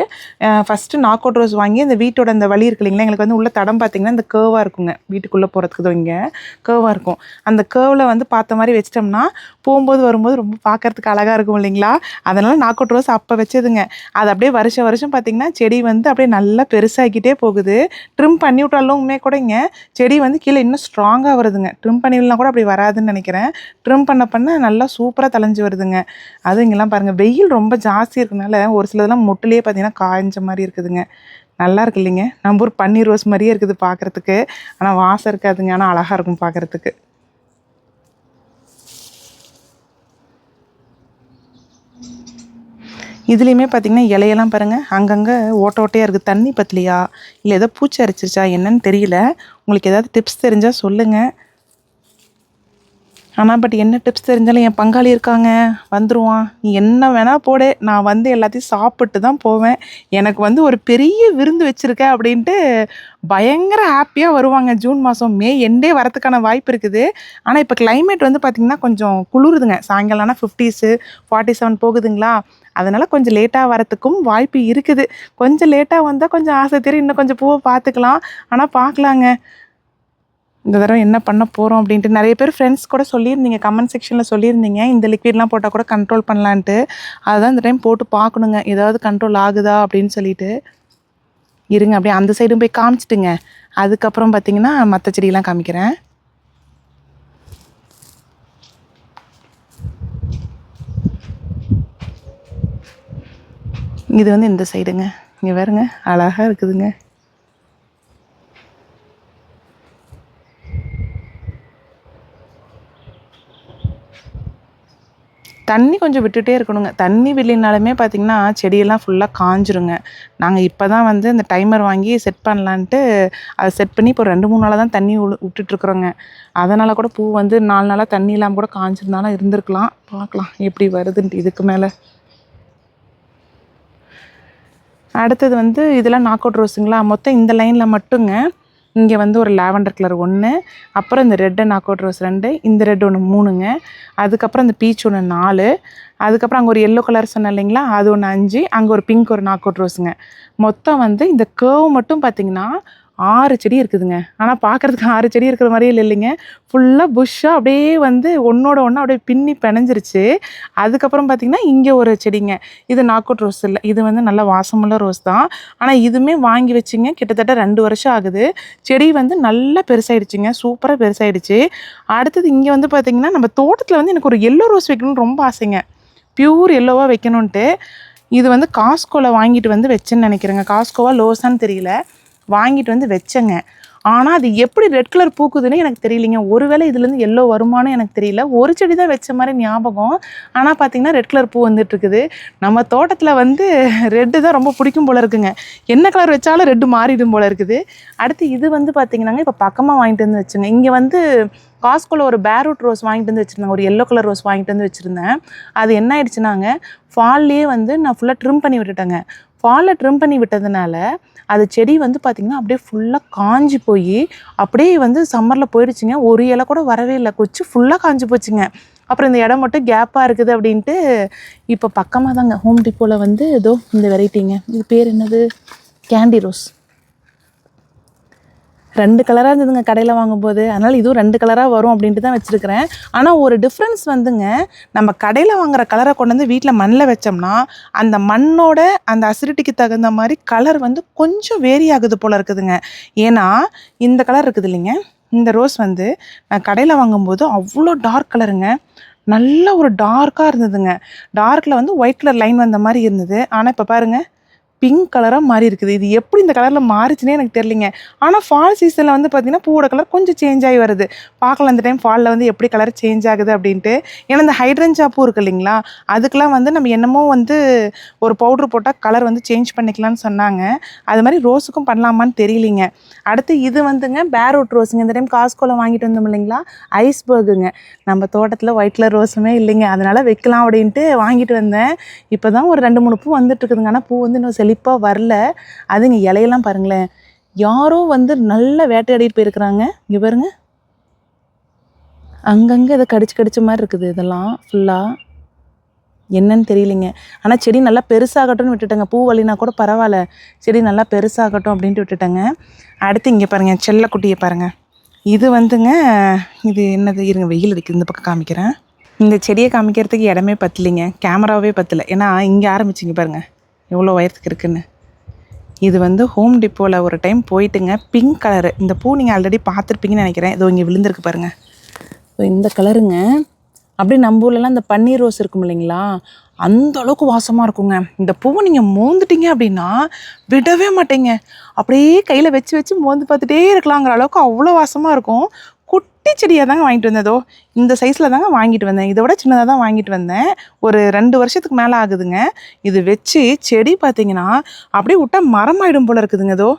ஃபஸ்ட்டு நாக் அவுட் ரோஸ் வாங்கி அந்த வீட்டோட அந்த வழி இருக்கு இல்லைங்களா, எங்களுக்கு வந்து உள்ள தடம் பார்த்திங்கன்னா இந்த கேர்வாக இருக்குங்க. வீட்டுக்குள்ளே போகிறதுக்கு இங்கே கேர்வாக இருக்கும். அந்த கேர்வில் வந்து பார்த்த மாதிரி வச்சிட்டோம்னா போகும்போது வரும்போது ரொம்ப பார்க்குறதுக்கு அழகாக இருக்கும் இல்லைங்களா. அதனால் நாக் அவுட் ரோஸ் அப்போ வச்சதுங்க. அது அப்படியே வருஷம் பார்த்திங்கன்னா செடி வந்து அப்படியே நல்லா பெருசாகிக்கிட்டே போகுது. ட்ரிம் பண்ணி விட்டாலுமே கூட இங்கே செடி வந்து கீழே இன்னும் ஸ்ட்ராங்காக வருதுங்க. ட்ரிம் பண்ணிவிடலாம் கூட அப்படி வராதுன்னு நினைக்கிறேன். ட்ரிம் பண்ண நல்லா சூப்பராக தளைஞ்சு வருதுங்க. அதுவும் இங்கெல்லாம் பாருங்கள், வெயில் ரொம்ப ஜாஸ்தி இருக்கனால ஒரு சிலதெல்லாம் மொட்டுலேயே பார்த்தீங்கன்னா காய்ஞ்ச மாதிரி இருக்குதுங்க. நல்லா இருக்கு இல்லைங்க. நம்ம ஊர் பன்னீர் ரோஸ் மாதிரியே இருக்குது பார்க்குறதுக்கு. ஆனால் வாசம் இருக்காதுங்க, ஆனால் அழகாக இருக்கும் பார்க்குறதுக்கு. இதுலேயுமே பார்த்திங்கன்னா இலையெல்லாம் பாருங்கள் அங்கங்கே ஓட்டையாக இருக்குது. தண்ணி பத்தலையா இல்லை ஏதோ பூச்சி அரிச்சிருச்சா என்னன்னு தெரியல. உங்களுக்கு ஏதாவது டிப்ஸ் தெரிஞ்சால் சொல்லுங்கள். ஆனால் பட் என்ன டிப்ஸ் தெரிஞ்சாலும் என் பங்காளி இருக்காங்க, வந்துடுவான், நீ என்ன வேணால் போடு, நான் வந்து எல்லாத்தையும் சாப்பிட்டு தான் போவேன், எனக்கு வந்து ஒரு பெரிய விருந்து வச்சுருக்க அப்படின்ட்டு பயங்கர ஹாப்பியாக வருவாங்க. ஜூன் மாதம் மே எண்டே வரத்துக்கான வாய்ப்பு இருக்குது. ஆனால் இப்போ கிளைமேட் வந்து பார்த்திங்கன்னா கொஞ்சம் குளிருதுங்க. சாயங்காலம் ஆனால் 50s 47 போகுதுங்களா, அதனால் கொஞ்சம் லேட்டாக வரத்துக்கும் வாய்ப்பு இருக்குது. கொஞ்சம் லேட்டாக வந்தால் கொஞ்சம் ஆசை தெரியும், இன்னும் கொஞ்சம் பூவை பார்த்துக்கலாம். ஆனால் பார்க்கலாங்க இந்த தடவை என்ன பண்ண போகிறோம் அப்படின்ட்டு. நிறைய பேர் ஃப்ரெண்ட்ஸ் கூட சொல்லியிருந்தீங்க, கமெண்ட் செக்ஷனில் சொல்லியிருந்தீங்க இந்த லிக்விட்லாம் போட்டால் கூட கண்ட்ரோல் பண்ணலான்ட்டு. அதுதான் இந்த டைம் போட்டு பார்க்கணுங்க, ஏதாவது கண்ட்ரோல் ஆகுதா அப்படின்னு சொல்லிட்டு. இருங்க அப்படியே அந்த சைடும் போய் காமிச்சிட்டுங்க, அதுக்கப்புறம் பார்த்திங்கன்னா மற்ற செடியெல்லாம் காமிக்கிறேன். இது வந்து இந்த சைடுங்க, இங்கே பாருங்க அழகாக இருக்குதுங்க. தண்ணி கொஞ்சம் விட்டுட்டே இருக்கணுங்க. தண்ணி விடலைனாலுமே பார்த்திங்கன்னா செடியெல்லாம் ஃபுல்லாக காஞ்சிருங்க. நாங்கள் இப்போ தான் வந்து இந்த டைமர் வாங்கி செட் பண்ணலான்ட்டு அதை செட் பண்ணி இப்போ 2-3 நாளாக தான் தண்ணி விட்டுட்ருக்குறோங்க. அதனால் கூட பூ வந்து 4 நாளாக தண்ணி இல்லாமல் கூட காஞ்சிருந்தாலும் இருந்திருக்கலாம். பார்க்கலாம் எப்படி வருதுன்ட்டு இதுக்கு மேலே. அடுத்தது வந்து இதெல்லாம் நாக் அவுட் ரோஸுங்களா. மொத்தம் இந்த லைனில் மட்டுங்க இங்கே வந்து ஒரு லாவெண்டர் கலர் 1, அப்புறம் இந்த ரெட்டு நாக் அவுட் ரோஸ் 2, இந்த ரெட் ஒன்று 3ங்க, அதுக்கப்புறம் இந்த பீச் ஒன்று 4, அதுக்கப்புறம் அங்கே ஒரு எல்லோ கலர் சொன்னேன் இல்லைங்களா, அது ஒன்று 5, அங்கே ஒரு பிங்க் ஒரு நாக் அவுட் ரோஸுங்க. மொத்தம் வந்து இந்த கேர்வ் மட்டும் பார்த்திங்கன்னா 6 செடி இருக்குதுங்க. ஆனால் பார்க்குறதுக்கு 6 செடி இருக்கிற மாதிரியே இல்லைங்க. ஃபுல்லாக புஷ்ஷாக அப்படியே வந்து ஒன்றோட ஒன்று அப்படியே பின்னி பிணைஞ்சிருச்சு. அதுக்கப்புறம் பார்த்திங்கன்னா இங்கே ஒரு செடிங்க. இது நாக் அவுட் ரோஸ் இல்லை, இது வந்து நல்ல வாசமுள்ள ரோஸ் தான். ஆனால் இதுவுமே வாங்கி வச்சுங்க கிட்டத்தட்ட 2 வருஷம் ஆகுது. செடி வந்து நல்லா பெருசாகிடுச்சுங்க, சூப்பராக பெருசாகிடுச்சு. அடுத்தது இங்கே வந்து பார்த்திங்கன்னா நம்ம தோட்டத்தில் வந்து எனக்கு ஒரு எல்லோ ரோஸ் வைக்கணும்னு ரொம்ப ஆசைங்க. பியூர் எல்லோவாக வைக்கணுன்ட்டு இது வந்து காஸ்கோவில் வாங்கிட்டு வந்து வச்சேன்னு நினைக்கிறேங்க. காஸ்கோவா லோஸான்னு தெரியல, வாங்கிட்டு வந்து வச்சேங்க. ஆனால் அது எப்படி ரெட் கலர் பூக்குதுன்னு எனக்கு தெரியலிங்க. ஒருவேளை இதுலேருந்து எல்லோ வருமானு எனக்கு தெரியல. ஒரு செடி தான் வச்ச மாதிரி ஞாபகம். ஆனால் பார்த்திங்கன்னா ரெட் கலர் பூ வந்துட்டுருக்குது. நம்ம தோட்டத்தில் வந்து ரெட்டு தான் ரொம்ப பிடிக்கும் போல் இருக்குங்க. என்ன கலர் வச்சாலும் ரெட்டு மாறிடும் போல் இருக்குது. அடுத்து இது வந்து பார்த்திங்கன்னாங்க இப்போ பக்கமாக வாங்கிட்டு வந்து வச்சுங்க. இங்கே வந்து காஸ்கோவில் ஒரு பேரூட் ரோஸ் வாங்கிட்டு வந்து வச்சுருந்தேன், ஒரு எல்லோ கலர் ரோஸ் வாங்கிட்டு வந்து வச்சுருந்தேன். அது என்ன ஆயிடுச்சுனாங்க, ஃபால்லேயே வந்து நான் ஃபுல்லாக ட்ரிம் பண்ணி விட்டுட்டேங்க. ஃபாலில் ட்ரிம் பண்ணி விட்டதுனால அது செடி வந்து பார்த்திங்கன்னா அப்படியே ஃபுல்லாக காஞ்சி போய் அப்படியே வந்து சம்மரில் போயிடுச்சுங்க. ஒரு இலை கூட வரவே இல்லை, குச்சி ஃபுல்லாக காஞ்சி போச்சுங்க. அப்புறம் இந்த இடம் மட்டும் கேப்பாக இருக்குது அப்படின்ட்டு இப்போ பக்கமாக தாங்க ஹோம் டிப்போவில் வந்து ஏதோ இந்த வெரைட்டிங்க, இது பேர் என்னது, கேண்டி ரோஸ். 2 கலராக இருந்ததுங்க கடையில் வாங்கும்போது. அதனால் இதுவும் 2 கலராக வரும் அப்படின்ட்டு தான் வச்சுருக்கிறேன். ஆனால் ஒரு டிஃப்ரென்ஸ் வந்துங்க, நம்ம கடையில் வாங்குகிற கலரை கொண்டு வந்து வீட்டில் மண்ணில் வச்சோம்னா அந்த மண்ணோட அந்த அசிடிட்டிக்கு தகுந்த மாதிரி கலர் வந்து கொஞ்சம் வேரி ஆகுது போல் இருக்குதுங்க. ஏன்னா இந்த கலர் இருக்குது இல்லைங்க, இந்த ரோஸ் வந்து நான் கடையில் வாங்கும்போது அவ்வளோ டார்க் கலருங்க, நல்ல ஒரு டார்க்காக இருந்ததுங்க. டார்க்கில் வந்து ஒயிட் கலர் லைன் வந்த மாதிரி இருந்தது. ஆனால் இப்போ பாருங்கள் பிங்க் கலராக மாறி இருக்குது. இது எப்படி இந்த கலரில் மாறிச்சுன்னே எனக்கு தெரியலிங்க. ஆனால் ஃபால் சீசனில் வந்து பார்த்திங்கன்னா பூவோட கலர் கொஞ்சம் சேஞ்ச் ஆகி வருது. பார்க்கலாம் இந்த டைம் ஃபாலில் வந்து எப்படி கலர் சேஞ்ச் ஆகுது அப்படின்ட்டு. ஏன்னா இந்த ஹைட்ரன்ஜா பூ இருக்குது இல்லைங்களா, அதுக்கெலாம் வந்து நம்ம என்னமோ வந்து ஒரு பவுட்ரு போட்டால் கலர் வந்து சேஞ்ச் பண்ணிக்கலாம்னு சொன்னாங்க. அது மாதிரி ரோஸுக்கும் பண்ணலாமான்னு தெரியலிங்க. அடுத்து இது வந்துங்க பேரூட் ரோஸுங்க. இந்த டைம் காஸ்கோவில் வாங்கிட்டு வந்தோம் இல்லைங்களா, ஐஸ்பர்க்குங்க. நம்ம தோட்டத்தில் ஒயிட் கலர் ரோஸுமே இல்லைங்க, அதனால் வைக்கலாம் அப்படின்ட்டு வாங்கிட்டு வந்தேன். இப்போ தான் ஒரு 2-3 பூ வந்துட்டுருக்குதுங்க. ஆனால் பூ வந்து இன்னும் செழிப்பாக வரல. அதுங்க இலையெல்லாம் பாருங்களேன், யாரோ வந்து நல்லா வேட்டையாடிட்டு போயிருக்கிறாங்க. இங்கே பாருங்க, அங்கங்கே இதை கடிச்சு மாதிரி இருக்குது. இதெல்லாம் ஃபுல்லாக என்னன்னு தெரியலிங்க. ஆனால் செடி நல்லா பெருசாகட்டும்னு விட்டுட்டேங்க. பூ வலினா கூட பரவாயில்ல, செடி நல்லா பெருசாகட்டும் அப்படின்ட்டு விட்டுட்டேங்க. அடுத்து இங்கே பாருங்கள், செல்லக்குட்டியை பாருங்கள். இது வந்துங்க, இது என்னது, இருங்க வெயில் இருக்குது, இந்த பக்கம் காமிக்கிறேன். இந்த செடியை காமிக்கிறதுக்கு இடமே பத்தலைங்க, கேமராவே பத்தலை. ஏன்னா இங்கே ஆரம்பிச்சிங்க பாருங்கள் எவ்வளோ உயரத்துக்கு இருக்குன்னு. இது வந்து ஹோம் டிப்போவில் ஒரு டைம் போயிட்டுங்க, பிங்க் கலரு. இந்த பூ நீங்கள் ஆல்ரெடி பார்த்துருப்பீங்கன்னு நினைக்கிறேன். இதோ இங்கே விழுந்திருக்கு பாருங்கள், இந்த கலருங்க. அப்படியே நம்ம ஊர்லலாம் இந்த பன்னீர் ரோஸ் இருக்கும் இல்லைங்களா, அந்த அளவுக்கு வாசமாக இருக்குங்க. இந்த பூவை நீங்கள் மோந்துட்டீங்க அப்படின்னா விடவே மாட்டேங்க. அப்படியே கையில் வச்சு வச்சு மோந்து பார்த்துட்டே இருக்கலாங்கிற அளவுக்கு அவ்வளோ வாசமாக இருக்கும். குட்டி செடியாக தாங்க வாங்கிட்டு வந்ததோ, இந்த சைஸில் தாங்க வாங்கிட்டு வந்தேன். இதை விட சின்னதாக தான் வாங்கிட்டு வந்தேன். ஒரு 2 வருஷத்துக்கு மேலே ஆகுதுங்க. இது வச்சு செடி பார்த்தீங்கன்னா அப்படியே விட்டால் மரமாயிடும் போல் இருக்குதுங்க. இதோ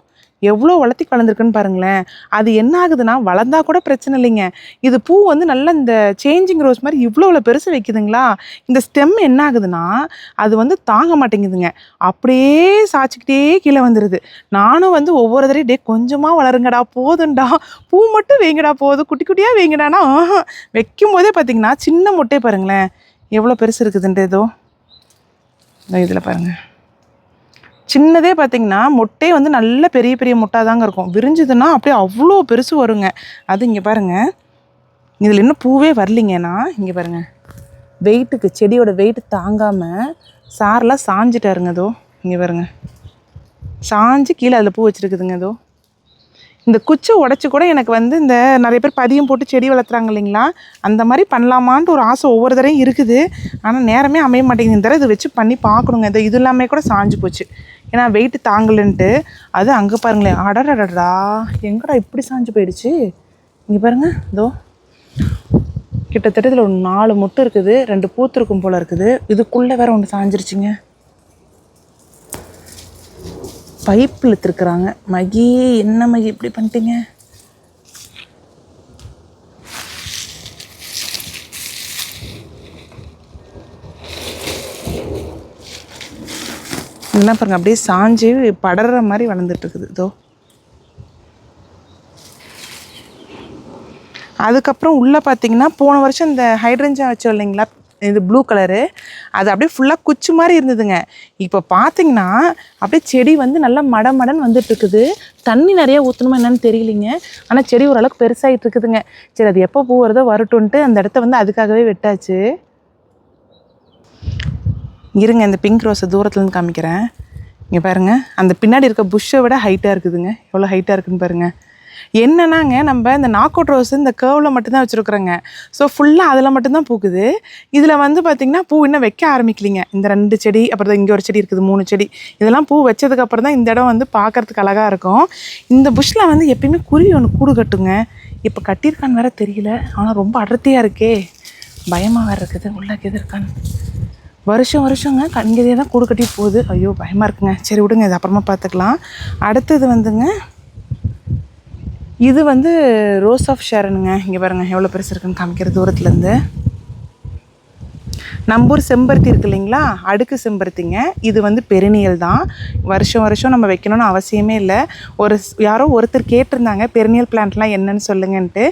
எவ்வளோ வளர்த்தி வளர்ந்துருக்குன்னு பாருங்களேன். அது என்ன ஆகுதுன்னா, வளர்ந்தா கூட பிரச்சனை இல்லைங்க, இது பூ வந்து நல்லா இந்த சேஞ்சிங் ரோஸ் மாதிரி இவ்வளோ பெருசு வைக்குதுங்களா, இந்த ஸ்டெம் என்ன ஆகுதுன்னா அது வந்து தாங்க மாட்டேங்குதுங்க, அப்படியே சாய்ச்சிக்கிட்டே கீழே வந்துடுது. நானும் வந்து ஒவ்வொரு தடவையும் டே கொஞ்சமாக வளருங்கடா, போதுண்டா, பூ மட்டும் வைங்கடா, போதும் குட்டி குட்டியாக வைங்கடானா வைக்கும் போதே பார்த்தீங்கன்னா சின்ன மொட்டே பாருங்களேன் எவ்வளோ பெருசு இருக்குதுன்ட்டு. ஏதோ இதில் பாருங்கள், சின்னதே பார்த்திங்கன்னா மொட்டே வந்து நல்ல பெரிய பெரிய மொட்டாக தாங்க இருக்கும். விரிஞ்சுதுன்னா அப்படியே அவ்வளோ பெருசு வருங்க. அது இங்கே பாருங்கள், இதில் இன்னும் பூவே வரலிங்கன்னா இங்கே பாருங்கள், வெயிட்டுக்கு செடியோட வெயிட்டு தாங்காமல் சாரெலாம் சாஞ்சிட்டாருங்க. அதோ இங்கே பாருங்கள், சாஞ்சு கீழே அதில் பூ வச்சுருக்குதுங்க. அதோ இந்த குச்சி உடச்சி கூட எனக்கு வந்து இந்த நிறைய பேர் பதியம் போட்டு செடி வளர்த்துறாங்க இல்லைங்களா, அந்த மாதிரி பண்ணலாமான்ட்டு ஒரு ஆசை ஒவ்வொரு தடையும் இருக்குது. ஆனால் நேரமே அமைய மாட்டேங்குது. இந்த தடவை இதை வச்சு பண்ணி பார்க்கணுங்க. இது எல்லாமே கூட சாஞ்சு போச்சு, ஏன்னா வெயிட்டு தாங்கலன்ட்டு. அது அங்கே பாருங்களேன், அடடடா எங்கடா இப்படி சாஞ்சு போயிடுச்சு. இங்கே பாருங்கள், இதோ கிட்டத்தட்ட இதில் ஒரு 4 மொட்டு இருக்குது, 2 பூத்திருக்கும் போல் இருக்குது. இதுக்குள்ளே வேற ஒன்று சாஞ்சிருச்சுங்க. பைப் இழுத்துருக்குறாங்க. மகி என்ன மகி இப்படி பண்ணிட்டீங்க? என்ன பாருங்க, அப்படியே சாஞ்சு படற மாதிரி வளர்ந்துட்டு இருக்குது. இதோ அதுக்கப்புறம் உள்ளே பார்த்தீங்கன்னா போன வருஷம் இந்த ஹைட்ரஞ்சா வச்சோம் இல்லைங்களா, இது ப்ளூ கலரு, அது அப்படியே ஃபுல்லாக குச்சி மாதிரி இருந்ததுங்க. இப்போ பார்த்தீங்கன்னா அப்படியே செடி வந்து நல்லா மடன்னு வந்துட்டுருக்குது. தண்ணி நிறையா ஊற்றணுமா என்னன்னு தெரியலிங்க. ஆனால் செடி ஓரளவுக்கு பெருசாகிட்டு இருக்குதுங்க. சரி, அது எப்போ பூ வருதோ வரட்டுன்ட்டு அந்த இடத்த வந்து அதுக்காகவே வெட்டாச்சு. இருங்க, இந்த பிங்க் ரோஸை தூரத்துலேருந்து காமிக்கிறேன். இங்கே பாருங்கள், அந்த பின்னாடி இருக்க புஷ்ஷை விட ஹைட்டாக இருக்குதுங்க. எவ்வளோ ஹைட்டாக இருக்குதுன்னு பாருங்கள். என்னன்னாங்க, நம்ம இந்த நாக் அவுட் ரோஸ் இந்த கேர்வில் மட்டும்தான் வச்சுருக்குறோங்க. ஸோ ஃபுல்லாக அதில் மட்டும்தான் பூக்குது. இதில் வந்து பார்த்திங்கன்னா பூ இன்னும் வைக்க ஆரம்பிக்கலிங்க. இந்த 2 செடி, அப்புறம் இங்கே ஒரு செடி இருக்குது, 3 செடி. இதெல்லாம் பூ வச்சதுக்கப்புறம் தான் இந்த இடம் வந்து பார்க்குறதுக்கு அழகாக இருக்கும். இந்த புஷ்ஷில் வந்து எப்பயுமே குருவி ஒன்று கூடு கட்டுங்க. இப்போ கட்டியிருக்கான்னு வேறு தெரியல, ஆனால் ரொம்ப அடர்த்தியாக இருக்கே, பயமாக வேறு இருக்குது. உள்ளே எது இருக்கான்னு வருஷங்க இங்கேயே தான் கூடு கட்டி போகுது. ஐயோ பயமாக இருக்குங்க. சரி விடுங்க, இது அப்புறமா பார்த்துக்கலாம். அடுத்தது வந்துங்க, இது வந்து ரோஸ் ஆஃப் ஷேரனுங்க. இங்கே பாருங்கள் எவ்வளோ பெருசு இருக்குன்னு காமிக்கிற தூரத்துலேருந்து. நம்பூர் செம்பருத்தி இருக்குது இல்லைங்களா, அடுக்கு செம்பருத்திங்க. இது வந்து பெரினியல் தான். வருஷம் நம்ம வைக்கணும்னு அவசியமே இல்லை. யாரோ ஒருத்தர் கேட்டிருந்தாங்க பெரினியல் பிளான்ட்லாம் என்னன்னு சொல்லுங்கன்ட்டு.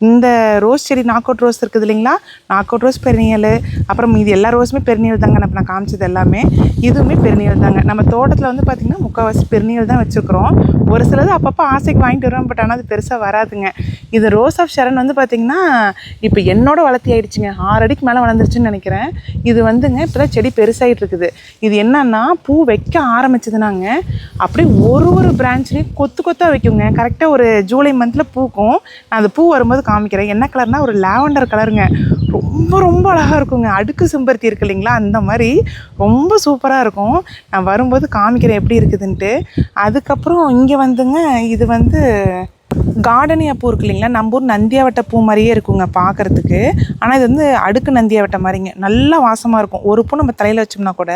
இந்த ரோஸ் செடி நாக் அவுட் ரோஸ் இருக்குது இல்லைங்களா, நாக் அவுட் ரோஸ் பெரினியல், அப்புறம் மீதி எல்லா ரோஸுமே பெரினியல் தாங்க. நான் காமிச்சது எல்லாமே இதுவுமே பெரினியல் தாங்க. நம்ம தோட்டத்தில் வந்து பார்த்திங்கன்னா முக்கால்வாசி பெரினியல் தான் வச்சுருக்குறோம். ஒரு சிலது அப்பப்போ ஆசைக்கு வாங்கிட்டு வருவோம், பட் ஆனால் அது பெருசாக வராதுங்க. இது ரோஸ் ஆஃப் ஷரன் வந்து பார்த்திங்கன்னா இப்போ என்னோட வளர்த்தி ஆகிடுச்சிங்க. 6 அடிக்கு மேலே வளர்ந்துருச்சுன்னு நினைக்கிறேன். இது வந்துங்க இப்போ தான் செடி பெருசாகிட்டு இருக்குது. இது என்னன்னா பூ வைக்க ஆரம்பிச்சதுனாங்க அப்படியே ஒரு பிரான்ச்லேயும் கொத்தாக வைக்குங்க. கரெக்டாக ஒரு ஜூலை மந்தில் பூக்கும். நான் அந்த பூ வரும்போது காமிக்கிறேன். என்ன கலர்னால் ஒரு லாவெண்டர் கலருங்க. ரொம்ப அழகாக இருக்குங்க. அடுக்கு செம்பருத்தி இருக்குது இல்லைங்களா, அந்த மாதிரி ரொம்ப சூப்பராக இருக்கும். நான் வரும்போது காமிக்கிறேன் எப்படி இருக்குதுன்ட்டு. அதுக்கப்புறம் இங்கே வந்துங்க, இது வந்து கார்டனியா பூ இருக்கு இல்லைங்களா, நம்ம ஊர் நந்தியாவட்டை பூ மாதிரியே இருக்குங்க பார்க்குறதுக்கு. ஆனால் இது வந்து அடுக்கு நந்தியாவட்டை மாதிரிங்க. நல்லா வாசமாக இருக்கும். ஒரு பூ நம்ம தலையில் வச்சோம்னா கூட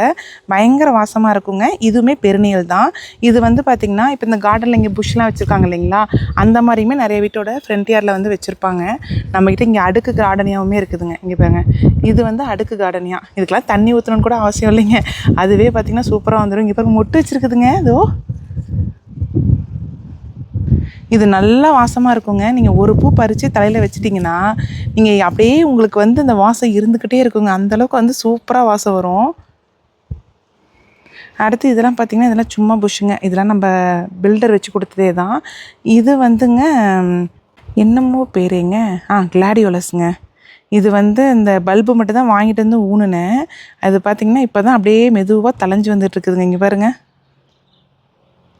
பயங்கர வாசமாக இருக்குங்க. இதுவுமே பெருநியல் தான். இது வந்து பார்த்திங்கன்னா இப்போ இந்த கார்டனில் இங்கே புஷ்லாம் வச்சுருக்காங்க இல்லைங்களா, அந்த மாதிரியுமே நிறைய வீட்டோட ஃப்ரண்ட் யார்டில் வந்து வச்சுருப்பாங்க. நம்மக்கிட்ட இங்கே அடுக்கு கார்டனியாவுமே இருக்குதுங்க. இங்கே பாருங்க, இது வந்து அடுக்கு கார்டனியா. இதுக்கெல்லாம் தண்ணி ஊற்றணும்னு கூட அவசியம் இல்லைங்க. அதுவே பார்த்திங்கன்னா சூப்பராக வந்துடும். இங்கே பாருங்க மொட்டு வச்சுருக்குதுங்க. இதோ இது நல்லா வாசமாக இருக்குங்க. நீங்கள் ஒரு பூ பறித்து தலையில் வச்சிட்டிங்கன்னா நீங்கள் அப்படியே உங்களுக்கு வந்து இந்த வாசம் இருந்துக்கிட்டே இருக்குங்க. அந்தளவுக்கு வந்து சூப்பராக வாசம் வரும். அடுத்து இதெல்லாம் பார்த்திங்கன்னா இதெல்லாம் சும்மா புஷ்ஷுங்க. இதெல்லாம் நம்ம பில்டர் வச்சு கொடுத்ததே தான். இது வந்துங்க என்னமோ பேருங்க, கிளாடியோலஸுங்க. இது வந்து இந்த பல்பு மட்டும் தான் வாங்கிட்டு வந்து ஊனுனேன். அது பார்த்திங்கன்னா இப்போ தான் அப்படியே மெதுவாக தளைஞ்சு வந்துட்டுருக்குதுங்க. இங்கே பாருங்கள்,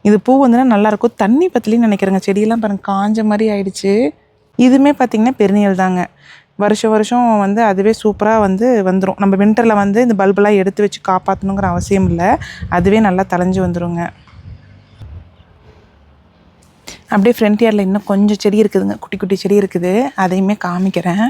இது பூ வந்துன்னா நல்லாயிருக்கும். தண்ணி பத்தலின்னு நினைக்கிறேங்க. செடியெல்லாம் பாருங்கள் காஞ்ச மாதிரி ஆயிடுச்சு. இதுவுமே பார்த்திங்கன்னா பெருநியல் தாங்க. வருஷம் வந்து அதுவே சூப்பராக வந்து வந்துடும். நம்ம வின்டரில் வந்து இந்த பல்பெல்லாம் எடுத்து வச்சு காப்பாற்றணுங்கிற அவசியம் இல்லை. அதுவே நல்லா தளைஞ்சு வந்துடுங்க. அப்படியே ஃப்ரண்ட் யார்டில் இன்னும் கொஞ்சம் செடி இருக்குதுங்க, குட்டி செடி இருக்குது. அதையுமே காமிக்கிறேன்.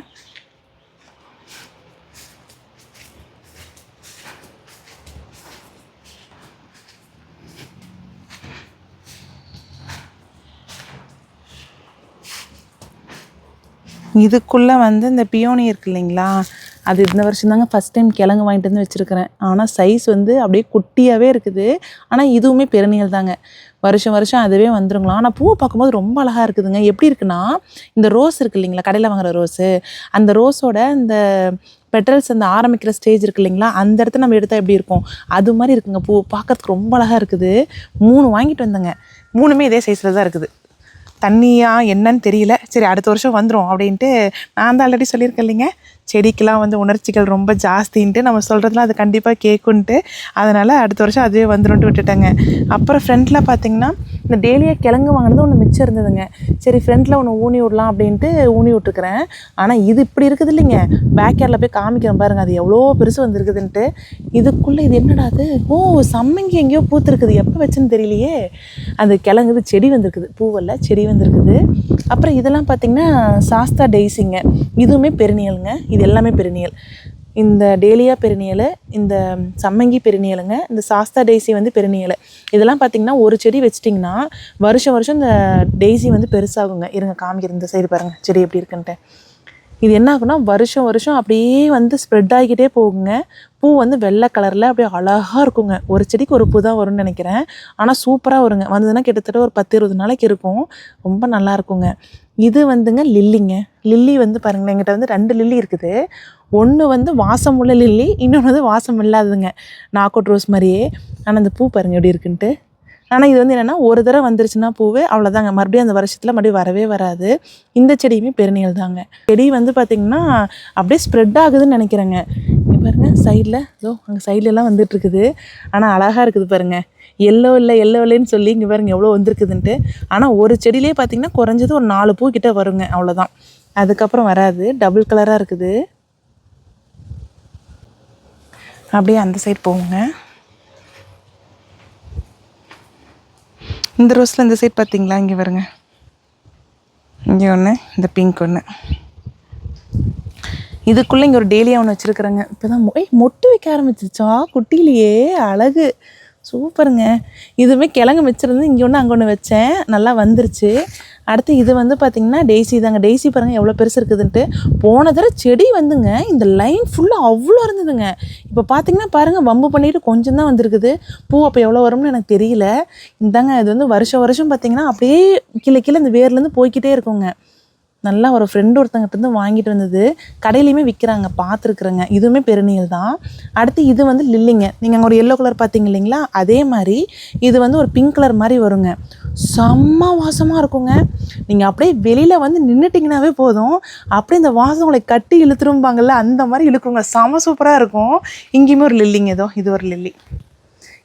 இதுக்குள்ளே வந்து இந்த பியோனி இருக்குது இல்லைங்களா, அது இந்த வருஷம் தாங்க ஃபஸ்ட் டைம் கிழங்கு வாங்கிட்டு வந்து வச்சுருக்கிறேன். ஆனால் சைஸ் வந்து அப்படியே குட்டியாகவே இருக்குது. ஆனால் இதுவுமே பெருநியல் தாங்க. வருஷம் அதுவே வந்துருங்களாம். ஆனால் பூவை பார்க்கும்போது ரொம்ப அழகாக இருக்குதுங்க. எப்படி இருக்குன்னா, இந்த ரோஸ் இருக்குது இல்லைங்களா, கடையில் வாங்குகிற ரோஸு, அந்த ரோஸோட இந்த பெட்டல்ஸ் அந்த ஆரம்பிக்கிற ஸ்டேஜ் இருக்குது இல்லைங்களா, அந்த இடத்த நம்ம எடுத்தால் எப்படி இருக்கும் அது மாதிரி இருக்குங்க. பூ பார்க்கறதுக்கு ரொம்ப அழகாக இருக்குது. 3 வாங்கிட்டு வந்தேங்க. 3மே இதே சைஸில் தான் இருக்குது. தண்ணியா என்னன்னு தெரியல. சரி அடுத்த வருஷம் வந்துடும் அப்படின்ட்டு நான் தான் ஆல்ரெடி சொல்லியிருக்கேன் இல்லைங்க. செடிக்கெலாம் வந்து உணர்ச்சிகள் ரொம்ப ஜாஸ்தின்ட்டு நம்ம சொல்கிறதுலாம் அது கண்டிப்பாக கேட்குன்ட்டு அதனால் அடுத்த வருஷம் அதுவே வந்துடும்ட்டு விட்டுட்டேங்க. அப்புறம் ஃப்ரண்ட்டில் பார்த்திங்கன்னா இந்த டேலியா கிழங்கு வாங்கினது ஒன்று மிச்சம் இருந்ததுங்க. சரி ஃப்ரண்ட்டில் ஒன்று ஊனி விடலாம் அப்படின்ட்டு ஊனி விட்டுருக்குறேன். ஆனால் இது இப்படி இருக்குது இல்லைங்க, பேக் யார்டில் போய் காமிக்கிறேன் பாருங்கள் அது எவ்வளோ பெருசு வந்துருக்குதுன்ட்டு. இதுக்குள்ளே இது என்னடா அது, ஓ சம்மங்கி எங்கேயோ பூத்துருக்குது, எப்போ வச்சுன்னு தெரியலையே. அது கிழங்குது, செடி வந்திருக்குது, பூவல்ல செடி வந்திருக்குது. அப்புறம் இதெல்லாம் பார்த்திங்கன்னா சாஸ்தா டெய்ஸிங்க, இதுவுமே பெருநியலுங்க. இது எல்லாமே பெருநியல். இந்த டேலியா பெருநியல், இந்த சம்மங்கி பெருநியலுங்க, இந்த சாஸ்தா டெய்ஸி வந்து பெருநியல். இதெல்லாம் பார்த்திங்கன்னா ஒரு செடி வச்சிட்டிங்கன்னா வருஷம் வருஷம் இந்த டெய்ஸி வந்து பெருசாகுங்க. இருங்க காமிக்கிற, இந்த சைடு பாருங்கள் செடி எப்படி இருக்குன்ட்டு. இது என்ன ஆகுனா வருஷம் வருஷம் அப்படியே வந்து ஸ்ப்ரெட் ஆகிக்கிட்டே போகுங்க. பூ வந்து வெள்ளை கலரில் அப்படியே அழகாக இருக்குங்க. ஒரு செடிக்கு ஒரு பூ தான் வரும்னு நினைக்கிறேன், ஆனால் சூப்பராக வருங்க. வந்ததுன்னா கிட்டத்தட்ட ஒரு 10-20 நாளைக்கு இருக்கும், ரொம்ப நல்லா இருக்குங்க. இது வந்துங்க லில்லிங்க. லில்லி வந்து பாருங்களேன், எங்கிட்ட வந்து 2 லில்லி இருக்குது. ஒன்று வந்து வாசம் உள்ள லில்லி, இன்னொன்று வந்து வாசம் இல்லாததுங்க, நாக்கோட் ரோஸ் மாதிரியே. ஆனால் அந்த பூ பாருங்கள் எப்படி இருக்குன்ட்டு. ஆனால் இது வந்து என்னென்னா ஒரு தடவை வந்துருச்சுன்னா பூவு அவ்வளோதாங்க, மறுபடியும் அந்த வருஷத்தில் மறுபடியும் வரவே வராது. இந்த செடியுமே பெருநியல் தாங்க. செடி வந்து பார்த்திங்கன்னா அப்படியே ஸ்ப்ரெட் ஆகுதுன்னு நினைக்கிறேங்க. இங்கே பாருங்கள் சைடில், இதோ அங்கே சைட்லலாம் வந்துட்டுருக்குது. ஆனால் அழகாக இருக்குது பாருங்கள், எல்லோ இல்லைன்னு சொல்லி இங்கே பாருங்கள் எவ்வளோ வந்துருக்குதுன்ட்டு. ஆனால் ஒரு செடியிலே பார்த்திங்கன்னா குறைஞ்சது ஒரு 4 பூ கிட்டே வருங்க, அவ்வளோதான். அதுக்கப்புறம் வராது, டபுள் கலராக இருக்குது. அப்படியே அந்த சைடு போவோங்க. இந்த ரோஸில் இந்த சைட் பார்த்திங்களா, இங்கே வருங்க, இங்கே ஒன்று, இந்த பிங்க் ஒன்று. இதுக்குள்ளே இங்கே ஒரு டேலியா ஒன்று வச்சுருக்குறேங்க. இப்போ தான் மொட்டு வைக்க ஆரம்பிச்சிருச்சா குட்டிலேயே, அழகு, சூப்பருங்க. இதுவுமே கிழங்கு வச்சுருந்து இங்கே ஒன்று அங்கே ஒன்று வச்சேன், நல்லா வந்துருச்சு. அடுத்து இது வந்து பார்த்திங்கன்னா டெய்ஸி தாங்க. டெய்ஸி பாருங்கள் எவ்வளோ பெருசு இருக்குதுன்ட்டு. போன தடவை செடி வந்துங்க இந்த லைன் ஃபுல்லாக அவ்வளோ இருந்ததுங்க. இப்போ பார்த்திங்கன்னா பாருங்கள் வம்பு பண்ணிவிட்டு கொஞ்சம் தான் வந்திருக்குது பூ. அப்போ எவ்வளோ வரும்னு எனக்கு தெரியல. இந்தாங்க இது வந்து வருஷம் வருஷம் பார்த்திங்கன்னா அப்படியே கீழே கீழே இந்த வேர்லேருந்து போய்கிட்டே இருக்குங்க. நல்லா ஒரு ஃப்ரெண்டு ஒருத்தங்கிட்ட வாங்கிட்டு வந்தது, கடையிலையுமே விற்கிறாங்க, பார்த்துருக்குறேங்க. இதுவுமே பெருநியல் தான். அடுத்து இது வந்து லில்லிங்க. நீங்கள் அங்கே ஒரு எல்லோ கலர் பார்த்தீங்க இல்லைங்களா, அதே மாதிரி இது வந்து ஒரு பிங்க் கலர் மாதிரி வருங்க. செம்ம வாசமாக இருக்குங்க. நீங்கள் அப்படியே வெளியில் வந்து நின்றுட்டிங்கனாவே போதும், அப்படியே இந்த வாசம் உங்களை கட்டி இழுத்துரும்பாங்கள்ல, அந்த மாதிரி இழுக்குங்க, செம்ம சூப்பராக இருக்கும். இங்கேயுமே ஒரு லில்லிங்க, ஏதோ இது ஒரு லில்லி.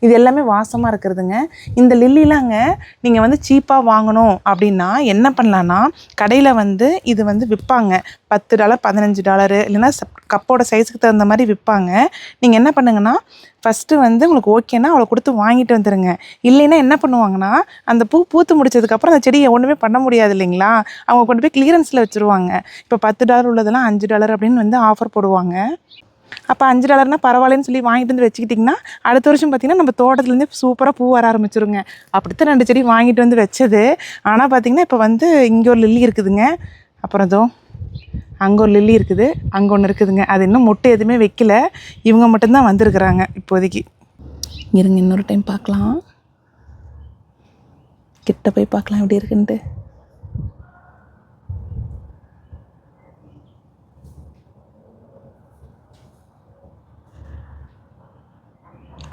இது எல்லாமே வாசமாக இருக்கிறதுங்க. இந்த லில்லிலாங்க நீங்கள் வந்து சீப்பாக வாங்கணும் அப்படின்னா என்ன பண்ணலான்னா, கடையில் வந்து இது வந்து விற்பாங்க $10 $15, இல்லைன்னா கப்போட சைஸுக்கு தகுந்த மாதிரி விற்பாங்க. நீங்கள் என்ன பண்ணுங்கன்னா ஃபஸ்ட்டு வந்து உங்களுக்கு ஓகேன்னா அவளை கொடுத்து வாங்கிட்டு வந்துடுங்க. இல்லைன்னா என்ன பண்ணுவாங்கன்னா, அந்த பூத்து முடிச்சதுக்கப்புறம் அந்த செடியை ஒன்றுமே பண்ண முடியாது இல்லைங்களா, அவங்க கொண்டு போய் கிளியரன்ஸில் வச்சுருவாங்க. இப்போ $10 உள்ளதெல்லாம் $5 அப்படின்னு வந்து ஆஃபர் போடுவாங்க. அப்போ $5 பரவாயில்லன்னு சொல்லி வாங்கிட்டு வந்து வச்சுக்கிட்டிங்கன்னா அடுத்த வருஷம் பார்த்திங்கன்னா நம்ம தோட்டத்துலேருந்து சூப்பராக பூ வர ஆரம்பிச்சிருங்க. அப்படித்தான் 2 செடி வாங்கிட்டு வந்து வச்சது. ஆனால் பார்த்திங்கன்னா இப்போ வந்து இங்கே ஒரு லில்லி இருக்குதுங்க, அப்புறம் இதோ அங்கே ஒரு லில்லி இருக்குது, அங்கே ஒன்று இருக்குதுங்க. அது இன்னும் மொட்டை எதுவுமே வைக்கல, இவங்க மட்டும்தான் வந்திருக்குறாங்க இப்போதைக்கு. இருங்க இன்னொரு டைம் பார்க்கலாம், கிட்ட போய் பார்க்கலாம் எப்படி இருக்குன்ட்டு.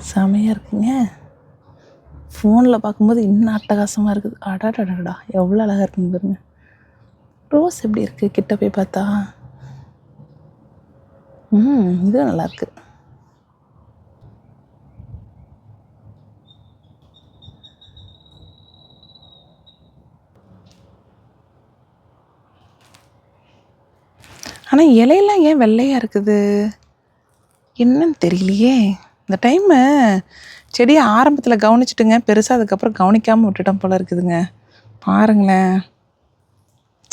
செமையாக இருக்குங்க. ஃபோனில் பார்க்கும்போது இன்னும் அட்டகாசமாக இருக்குது. அடாடா எவ்வளோ அழகாக இருக்குங்க பாருங்க. ரோஸ் எப்படி இருக்குது கிட்ட போய் பார்த்தா, இது நல்லாயிருக்கு. ஆனால் இலையெல்லாம் ஏன் வெள்ளையாக இருக்குது என்னன்னு தெரியலையே. இந்த டைமு செடியை ஆரம்பத்தில் கவனிச்சிட்டுங்க, பெருசாக அதுக்கப்புறம் கவனிக்காமல் விட்டுட்டோம் போல் இருக்குதுங்க, பாருங்களேன்.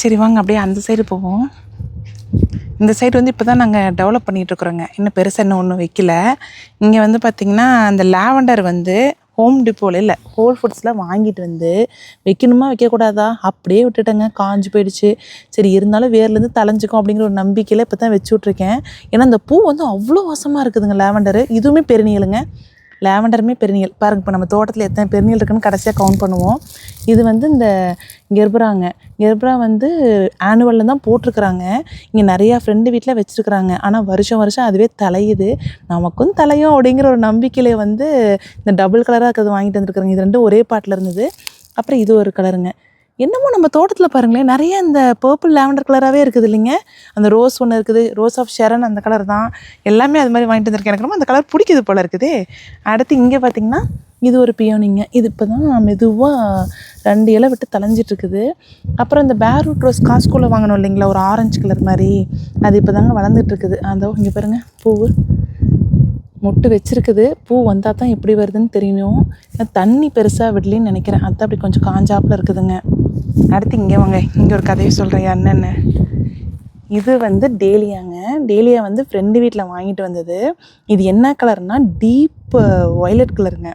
சரி வாங்க அப்படியே அந்த சைடு போவோம். இந்த சைடு வந்து இப்போ தான் நாங்கள் டெவலப் பண்ணிகிட்ருக்குறோங்க, இன்னும் பெருசாக இன்னும் ஒன்றும் வைக்கல. இங்கே வந்து பார்த்திங்கன்னா அந்த லாவெண்டர் வந்து ஹோம் டிப்போவில் இல்லை ஹோல் ஃபுட்ஸில் வாங்கிட்டு வந்து வைக்கணுமா வைக்கக்கூடாதா அப்படியே விட்டுட்டேங்க, காஞ்சு போயிடுச்சு. சரி இருந்தாலும் வேர்லேருந்து தலைஞ்சிக்கும் அப்படிங்கிற ஒரு நம்பிக்கையில் இப்போ தான் வச்சு விட்ருக்கேன். ஏன்னா அந்த பூ வந்து அவ்வளோ வாசமாக இருக்குதுங்க லாவெண்டரு. இதுவுமே பெருநியலுங்க, லாவெண்டருமே பெருநியல். பாருங்கள் இப்போ நம்ம தோட்டத்தில் எத்தனை பெருநியல் இருக்குன்னு கடைசியாக கவுண்ட் பண்ணுவோம். இது வந்து இந்த கெர்பரா வந்து ஆனுவலில் தான் போட்டிருக்குறாங்க. இங்கே நிறையா ஃப்ரெண்டு வீட்டில் வச்சுருக்குறாங்க. ஆனால் வருஷம் வருஷம் அதுவே தலையுது, நமக்கும் தலையும் அப்படிங்கிற ஒரு நம்பிக்கையில் வந்து இந்த டபுள் கலராக இருக்கிறது வாங்கிட்டு வந்துருக்குறாங்க. இது ரெண்டும் ஒரே பாட்டில் இருந்தது. அப்புறம் இது ஒரு கலருங்க, என்னமோ நம்ம தோட்டத்தில் பாருங்களேன் நிறைய இந்த பர்பிள் லாவெண்டர் கலராகவே இருக்குது இல்லைங்க. அந்த ரோஸ் ஒன்று இருக்குது, ரோஸ் ஆஃப் ஷெரன் அந்த கலர் தான். எல்லாமே அது மாதிரி வாங்கிட்டு வந்திருக்கேன். எனக்கு ரொம்ப அந்த கலர் பிடிக்குது போல் இருக்குது. அடுத்து இங்கே பார்த்திங்கன்னா இது ஒரு பியோனிங்க. இது இப்போ தான் மெதுவாக 2 இலை விட்டு தலைஞ்சிட்ருக்குது. அப்புறம் இந்த பேரூட் ரோஸ் காஸ்கோவில் வாங்கணும் இல்லைங்களா, ஒரு ஆரஞ்சு கலர் மாதிரி, அது இப்போ தாங்க வளர்ந்துட்டுருக்குது. அதோ இங்கே பாருங்கள் பூவு மொட்டு வச்சுருக்குது. பூ வந்தால் தான் எப்படி வருதுன்னு தெரியணும். தண்ணி பெருசாக விடலின்னு நினைக்கிறேன், அதுதான் அப்படி கொஞ்சம் காஞ்சாப்பில் இருக்குதுங்க. அடுத்து இங்கே வாங்க, இங்கே ஒரு கதையை சொல்கிறேன் என்னென்னு. இது வந்து டேலியாங்க. டேலியா வந்து ஃப்ரெண்டு வீட்டில் வாங்கிட்டு வந்தது. இது என்ன கலர்னால் டீப் வயலட் கலருங்க.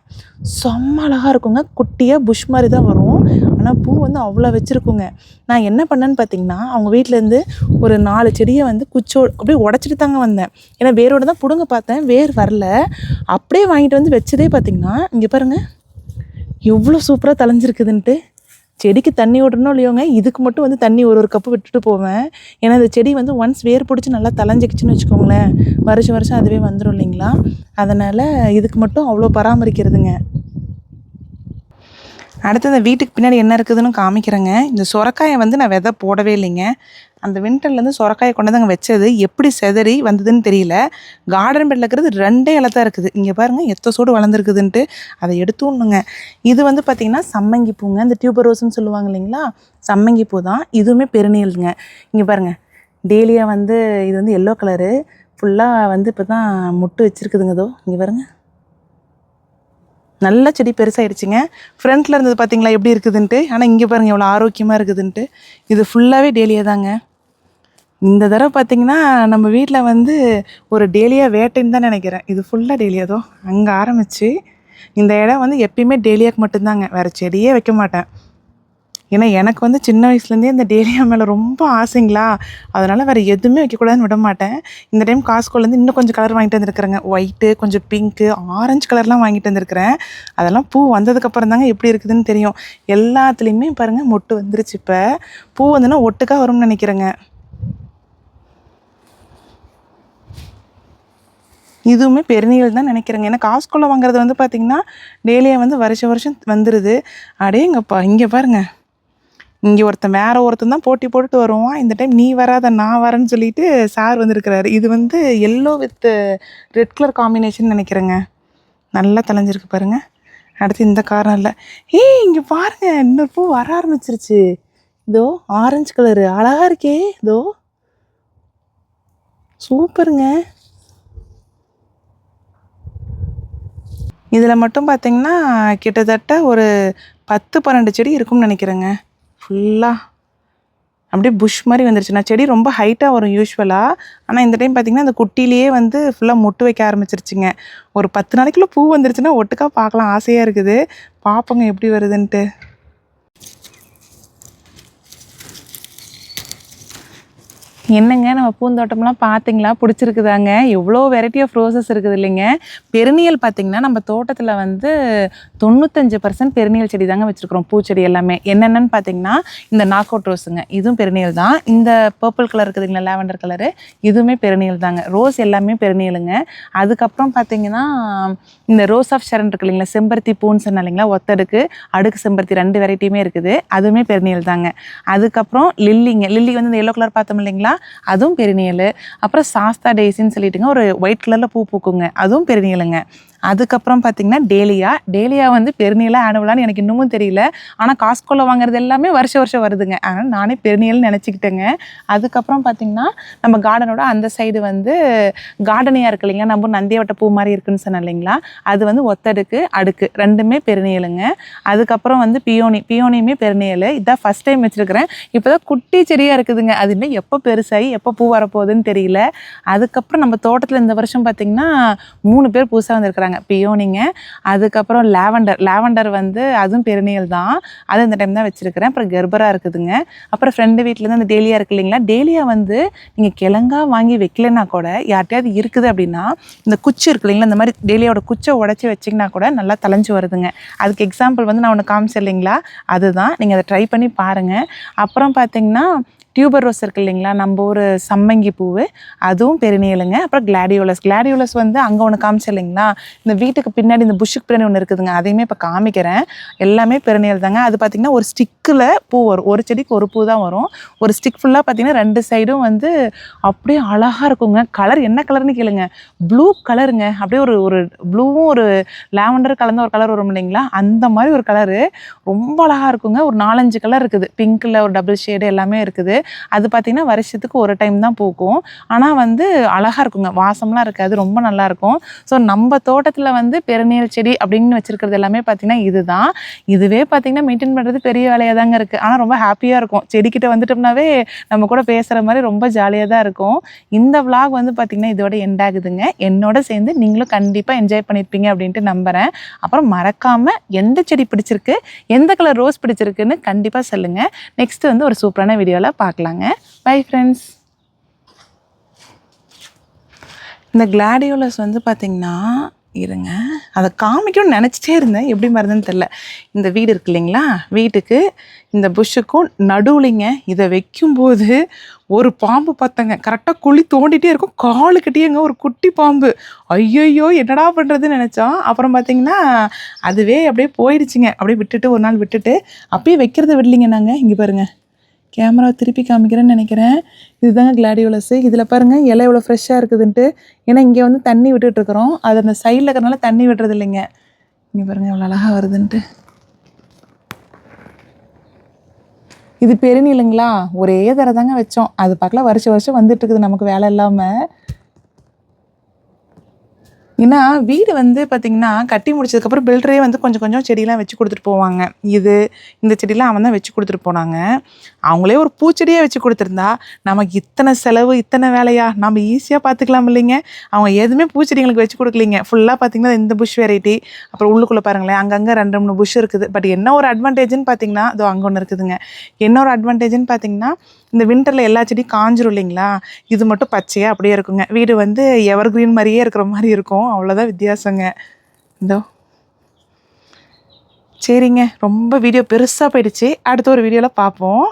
செம்ம அழகாக இருக்குங்க. குட்டியாக புஷ் மாதிரி தான் வரும், ஆனால் பூ வந்து அவ்வளோ வச்சுருக்குங்க. நான் என்ன பண்ணேன்னு பார்த்தீங்கன்னா, அவங்க வீட்டிலேருந்து ஒரு 4 செடியை வந்து குச்சோடு அப்படியே உடச்சிட்டு தாங்க வந்தேன். ஏன்னா வேரோடு தான் பிடுங்க பார்த்தேன், வேர் வரல. அப்படியே வாங்கிட்டு வந்து வச்சதே பார்த்திங்கன்னா இங்கே பாருங்கள் எவ்வளோ சூப்பராக தலைஞ்சிருக்குதுன்ட்டு. செடிக்கு தண்ணி விடணும் இல்லையோங்க, இதுக்கு மட்டும் வந்து தண்ணி ஒரு கப்பு விட்டுட்டு போவேன். ஏன்னா இந்த செடி வந்து ஒன்ஸ் வேர் பிடிச்சி நல்லா தலைஞ்சிக்கிச்சுன்னு வச்சுக்கோங்களேன், வருஷம் அதுவே வந்துடும் இல்லைங்களா. அதனால் இதுக்கு மட்டும் அவ்வளோ பராமரிக்கிறதுங்க. அடுத்து இந்த வீட்டுக்கு பின்னாடி என்ன இருக்குதுன்னு காமிக்கிறேங்க. இந்த சொரக்காயை வந்து நான் விதை போடவே இல்லைங்க. அந்த வின்டர்லேருந்து சொரக்காயை கொண்டு தாங்க வச்சது. எப்படி செதறி வந்ததுன்னு தெரியல. கார்டன் பெட்டில் இருக்கிறது 2 இலை தான் இருக்குது. இங்கே பாருங்கள் எத்த சோடு வளர்ந்துருக்குதுன்ட்டு அதை எடுத்துணுங்க. இது வந்து பார்த்திங்கன்னா சம்மங்கி பூங்க. இந்த டியூபரோஸ்ன்னு சொல்லுவாங்க இல்லைங்களா, சம்மங்கி பூ தான். இதுவுமே பெருநீலுங்க. இங்கே பாருங்கள் டேலியா வந்து இது வந்து எல்லோ கலரு ஃபுல்லாக வந்து இப்போ தான் முட்டு வச்சுருக்குதுங்க. இதோ இங்கே பாருங்கள் நல்ல செடி பெருசாகிடுச்சிங்க. ஃப்ரண்ட்டில் இருந்தது பார்த்திங்களா எப்படி இருக்குதுன்ட்டு, ஆனால் இங்கே பாருங்கள் எவ்வளோ ஆரோக்கியமாக இருக்குதுன்ட்டு. இது ஃபுல்லாகவே டேலியா தாங்க. இந்த தடவை பார்த்திங்கன்னா நம்ம வீட்டில் வந்து ஒரு டேலியா வேட்டைன்னு தான் நினைக்கிறேன். இது ஃபுல்லாக டேலியாதோ. அங்கே ஆரம்பித்து இந்த இடம் வந்து எப்பயுமே டேலியாவுக்கு மட்டும்தாங்க, வேறு செடியே வைக்க மாட்டேன். ஏன்னா எனக்கு வந்து சின்ன வயசுலேருந்தே இந்த டேலியா மேலே ரொம்ப ஆசைங்களா, அதனால் வேறு எதுவுமே வைக்கக்கூடாதுன்னு விட மாட்டேன். இந்த டைம் காஸ்கோலேருந்து இன்னும் கொஞ்சம் கலர் வாங்கிட்டு வந்துருக்குறேங்க. ஒயிட்டு, கொஞ்சம் பிங்க்கு, ஆரஞ்சு கலர்லாம் வாங்கிட்டு வந்துருக்குறேன். அதெல்லாம் பூ வந்ததுக்கப்புறம் தாங்க எப்படி இருக்குதுன்னு தெரியும். எல்லாத்துலேயுமே பாருங்கள் மொட்டு வந்துருச்சு. இப்போ பூ வந்துன்னா ஒட்டுக்காக வரும்னு நினைக்கிறேங்க. இதுவுமே பெருநீல் தான் நினைக்கிறேங்க. ஏன்னா காஸ்கோவில் வாங்குறது வந்து பார்த்திங்கன்னா டேலியா வந்து வருஷம் வந்துடுது. அடேங்கப்பா இங்கே பாருங்கள், இங்கே ஒருத்தன் தான் போட்டி போட்டுட்டு வருவான். இந்த டைம் நீ வராத நான் வரேன்னு சொல்லிட்டு சார் வந்துருக்கிறாரு. இது வந்து yellow with red colour combination நினைக்கிறேங்க. நல்லா தலைஞ்சிருக்கு பாருங்கள். அடுத்து இந்த கார்னரில் இங்கே பாருங்கள் இன்னொரு பூ வர ஆரம்பிச்சிருச்சு. இதோ ஆரஞ்சு கலரு அழகாக இருக்கே, இதோ சூப்பருங்க. இதில் மட்டும் பார்த்திங்கன்னா கிட்டத்தட்ட ஒரு 10-12 செடி இருக்கும்னு நினைக்கிறேங்க. ஃபுல்லாக அப்படியே புஷ் மாதிரி வந்துருச்சு. நான் செடி ரொம்ப ஹைட்டாக வரும் யூஸ்வலாக, ஆனால் இந்த டைம் பார்த்திங்கன்னா அந்த குட்டிலேயே வந்து ஃபுல்லாக மொட்டு வைக்க ஆரம்பிச்சிருச்சுங்க. ஒரு 10 நாளைக்குள்ளே பூ வந்துருச்சுன்னா ஒட்டுக்காக பார்க்கலாம், ஆசையாக இருக்குது. பார்ப்போங்க எப்படி வருதுன்ட்டு. என்னங்க நம்ம பூந்தோட்டம்லாம் பார்த்தீங்களா, பிடிச்சிருக்குதாங்க? எவ்வளோ வெரைட்டி ஆஃப் ரோசஸ் இருக்குது இல்லைங்க. பெருநியல் பார்த்திங்கன்னா நம்ம தோட்டத்தில் வந்து 95% பெருநியல் செடி தாங்க வச்சுருக்குறோம். பூச்செடி எல்லாமே என்னென்னு பார்த்திங்கன்னா இந்த நாக் அவுட் ரோஸுங்க, இதுவும் பெருநியல் தான். இந்த பர்பிள் கலர் இருக்குதுங்களா லாவெண்டர் கலரு, இதுவுமே பெருநியல் தாங்க. ரோஸ் எல்லாமே பெருநியலுங்க. அதுக்கப்புறம் பார்த்திங்கன்னா இந்த ரோஸ் ஆஃப் ஷெரன் இருக்கு இல்லைங்களா, செம்பருத்தி பூன்னு சொன்ன இல்லைங்களா, ஒத்தடுக்கு அடுக்கு செம்பருத்தி 2 வெரைட்டியுமே இருக்குது, அதுவுமே பெருநியல் தாங்க. அதுக்கப்புறம் லில்லிங்க, லில்லி வந்து இந்த எல்லோ கலர் பார்த்தோம் இல்லைங்களா, அதுவும் பெருநியல். அப்புறம் சாஸ்தா டேசின்னு சொல்லிட்டுங்க ஒரு ஒயிட் கலரில் பூ பூக்குங்க, அதுவும் பெருநியலுங்க. அதுக்கப்புறம் பார்த்திங்கன்னா டேலியா வந்து பெருநியலா ஆனுவலான்னு எனக்கு இன்னமும் தெரியல. ஆனால் காஸ்கோவில் வாங்குறது எல்லாமே வருஷம் வருதுங்க. அதனால் நானே பெருநியல்னு நினச்சிக்கிட்டேங்க. அதுக்கப்புறம் பார்த்திங்கன்னா நம்ம கார்டனோட அந்த சைடு வந்து கார்டனியாக இருக்கு இல்லைங்களா, நம்ம நந்தியவட்ட பூ மாதிரி இருக்குன்னு சொன்னேன் இல்லைங்களா, அது வந்து ஒத்தடுக்கு அடுக்கு 2மே பெருநியலுங்க. அதுக்கப்புறம் வந்து பியோனியுமே பெருநியல். இதான் ஃபஸ்ட் டைம் வச்சுருக்கிறேன். இப்போ தான் குட்டி செடியாக இருக்குதுங்க. அது இன்னும் எப்போ பெருசாகி எப்போ பூ வரப்போகுதுன்னு தெரியல. அதுக்கப்புறம் நம்ம தோட்டத்தில் இந்த வருஷம் பார்த்திங்கன்னா 3 பேர் புதுசாக வந்துருக்குறாங்க. பியோனிங்க, அதுக்கப்புறம் லாவெண்டர் வந்து அதுவும் பெருநியல் தான், அது இந்த டைம் தான் வச்சிருக்கிறேன். அப்புறம் கெர்பரா இருக்குதுங்க. அப்புறம் ஃப்ரெண்டு வீட்டிலேருந்து அந்த டேலியா இருக்கு இல்லைங்களா, டேலியா வந்து நீங்கள் கிழங்கா வாங்கி வைக்கலன்னா கூட யார்ட்டையாவது இருக்குது அப்படின்னா இந்த குச்சி இருக்கு இல்லைங்களா, இந்த மாதிரி டேலியாவோட குச்சை உடச்சி வச்சிங்கன்னா கூட நல்லா தலைஞ்சு வருதுங்க. அதுக்கு எக்ஸாம்பிள் வந்து நான் ஒன்று காமிச்சேன் இல்லைங்களா, அதுதான். நீங்கள் அதை ட்ரை பண்ணி பாருங்கள். அப்புறம் பார்த்தீங்கன்னா டியூபர் ரோஸ் இருக்கு இல்லைங்களா, நம்ம ஒரு சம்மங்கி பூவு, அதுவும் பெருநீலுங்க. அப்புறம் கிளாடியோலஸ் வந்து அங்கே ஒன்று காமிச்சு இல்லைங்களா, இந்த வீட்டுக்கு பின்னாடி இந்த புஷ்ஷுக்கு பின்னாடி ஒன்று இருக்குதுங்க, அதையுமே இப்போ காமிக்கிறேன். எல்லாமே பெருநீல் தாங்க. அது பார்த்திங்கன்னா ஒரு ஸ்டிக்கில் பூ வரும், ஒரு செடிக்கு ஒரு பூ தான் வரும். ஒரு ஸ்டிக் ஃபுல்லாக பார்த்திங்கன்னா 2 சைடும் வந்து அப்படியே அழகாக இருக்குங்க. கலர் என்ன கலர்னு கேளுங்க, ப்ளூ கலருங்க. அப்படியே ஒரு ஒரு ப்ளூவும் ஒரு லாவெண்டர் கலந்த ஒரு கலர் வரும் இல்லைங்களா, அந்த மாதிரி ஒரு கலரு ரொம்ப அழகாக இருக்குங்க. ஒரு 4-5 கலர் இருக்குது, பிங்க்கில் ஒரு டபுள் ஷேடு எல்லாமே இருக்குது. அது பார்த்திங்கன்னா வருஷத்துக்கு ஒரு டைம் தான் பூக்கும். ஆனால் வந்து அழகாக இருக்குங்க, வாசம்லாம் இருக்காது, ரொம்ப நல்லாயிருக்கும். ஸோ நம்ம தோட்டத்தில் வந்து பெருநீல் செடி அப்படின்னு வச்சுருக்கிறது எல்லாமே பார்த்திங்கன்னா இதுதான். இதுவே பார்த்திங்கன்னா மெயின்டைன் பண்ணுறது பெரிய வேலையாக தாங்க இருக்குது. ஆனால் ரொம்ப ஹாப்பியாக இருக்கும். செடிக்கிட்ட வந்துட்டோம்னாவே நம்ம கூட பேசுகிற மாதிரி ரொம்ப ஜாலியாக தான் இருக்கும். இந்த vlog வந்து பார்த்திங்கன்னா இதோட எண்ட் ஆகுதுங்க. என்னோட சேர்ந்து நீங்களும் கண்டிப்பாக என்ஜாய் பண்ணியிருப்பீங்க அப்படின்ட்டு நம்புகிறேன். அப்புறம் மறக்காமல் எந்த செடி பிடிச்சிருக்கு, எந்த கலர் ரோஸ் பிடிச்சிருக்குன்னு கண்டிப்பாக சொல்லுங்கள். நெக்ஸ்ட்டு வந்து ஒரு சூப்பரான வீடியோவில் பார்க்கலாங்க. Bye friends. இந்த கிளாடியோலஸ் வந்து பார்த்திங்கன்னா இருங்க, அதை காமிக்கணும்னு நினச்சிட்டே இருந்தேன், எப்படி மறந்துன்னு தெரில. இந்த வீடு இருக்கு இல்லைங்களா, வீட்டுக்கு இந்த புஷ்ஷுக்கும் நடுவுலிங்க இதை வைக்கும்போது ஒரு பாம்பு பார்த்தங்க, கரெக்டாக குழி தோண்டிகிட்டே இருக்கும், காலுக்கிட்டேங்க ஒரு குட்டி பாம்பு. ஐயோ என்னடா பண்ணுறதுன்னு நினச்சோம். அப்புறம் பார்த்திங்கன்னா அதுவே அப்படியே போயிடுச்சுங்க. அப்படியே விட்டுட்டு ஒரு நாள் விட்டுட்டு அப்படியே வைக்கிறத விடலிங்க நாங்கள். இங்கே பாருங்கள், கேமரா திருப்பி காமிக்கிறேன்னு நினைக்கிறேன். இதுதாங்க கிளாடியோலஸு. இதில் பாருங்கள் இலை எவ்வளோ ஃப்ரெஷ்ஷாக இருக்குதுன்ட்டு. ஏன்னா இங்கே வந்து தண்ணி விட்டுட்ருக்குறோம், அது அந்த சைடில் இருக்கிறனால தண்ணி விடுறது இல்லைங்க. இங்கே பாருங்கள் எவ்வளோ அழகாக வருதுன்ட்டு. இது பெருநீலுங்களா, ஒரே தடவை தாங்க வச்சோம். அது பக்கத்தில் வருஷம் வந்துட்டுருக்குது நமக்கு வேலை இல்லாமல். ஏன்னா வீடு வந்து பார்த்திங்கன்னா கட்டி முடிச்சதுக்கப்புறம் பில்டரே வந்து கொஞ்சம் கொஞ்சம் செடியெலாம் வச்சு கொடுத்துட்டு போவாங்க. இந்த செடியெலாம் அவன் தான் வச்சு கொடுத்துட்டு போனாங்க. அவங்களே ஒரு பூச்செடியாக வச்சு கொடுத்துருந்தா நமக்கு இத்தனை செலவு, இத்தனை வேலையா, நம்ம ஈஸியாக பார்த்துக்கலாம் இல்லைங்க. அவங்க எதுவுமே பூச்செடிங்களுக்கு வச்சு கொடுக்கலிங்க. ஃபுல்லாக பார்த்திங்கன்னா இந்த புஷ் வெரைட்டி. அப்புறம் உள்ளுக்குள்ளே பாருங்களேன், அங்கங்கே 2-3 புஷ் இருக்குது. பட் என்ன ஒரு அட்வான்டேஜ்னு பார்த்திங்கன்னா, அதோ அங்கே ஒன்று இருக்குதுங்க. என்ன ஒரு அட்வான்டேஜ்னு பார்த்திங்கன்னா, இந்த வின்டரில் எல்லா செடியும் காஞ்சிரும் இல்லைங்களா, இது மட்டும் பச்சையாக அப்படியே இருக்குங்க. வீடு வந்து எவர் கிரீன் மாதிரியே இருக்கிற மாதிரி இருக்கும். அவ்வளோதான் வித்தியாசங்க. இதோ சரிங்க, ரொம்ப வீடியோ பெருசாக போயிடுச்சு. அடுத்த ஒரு வீடியோவில் பார்ப்போம்.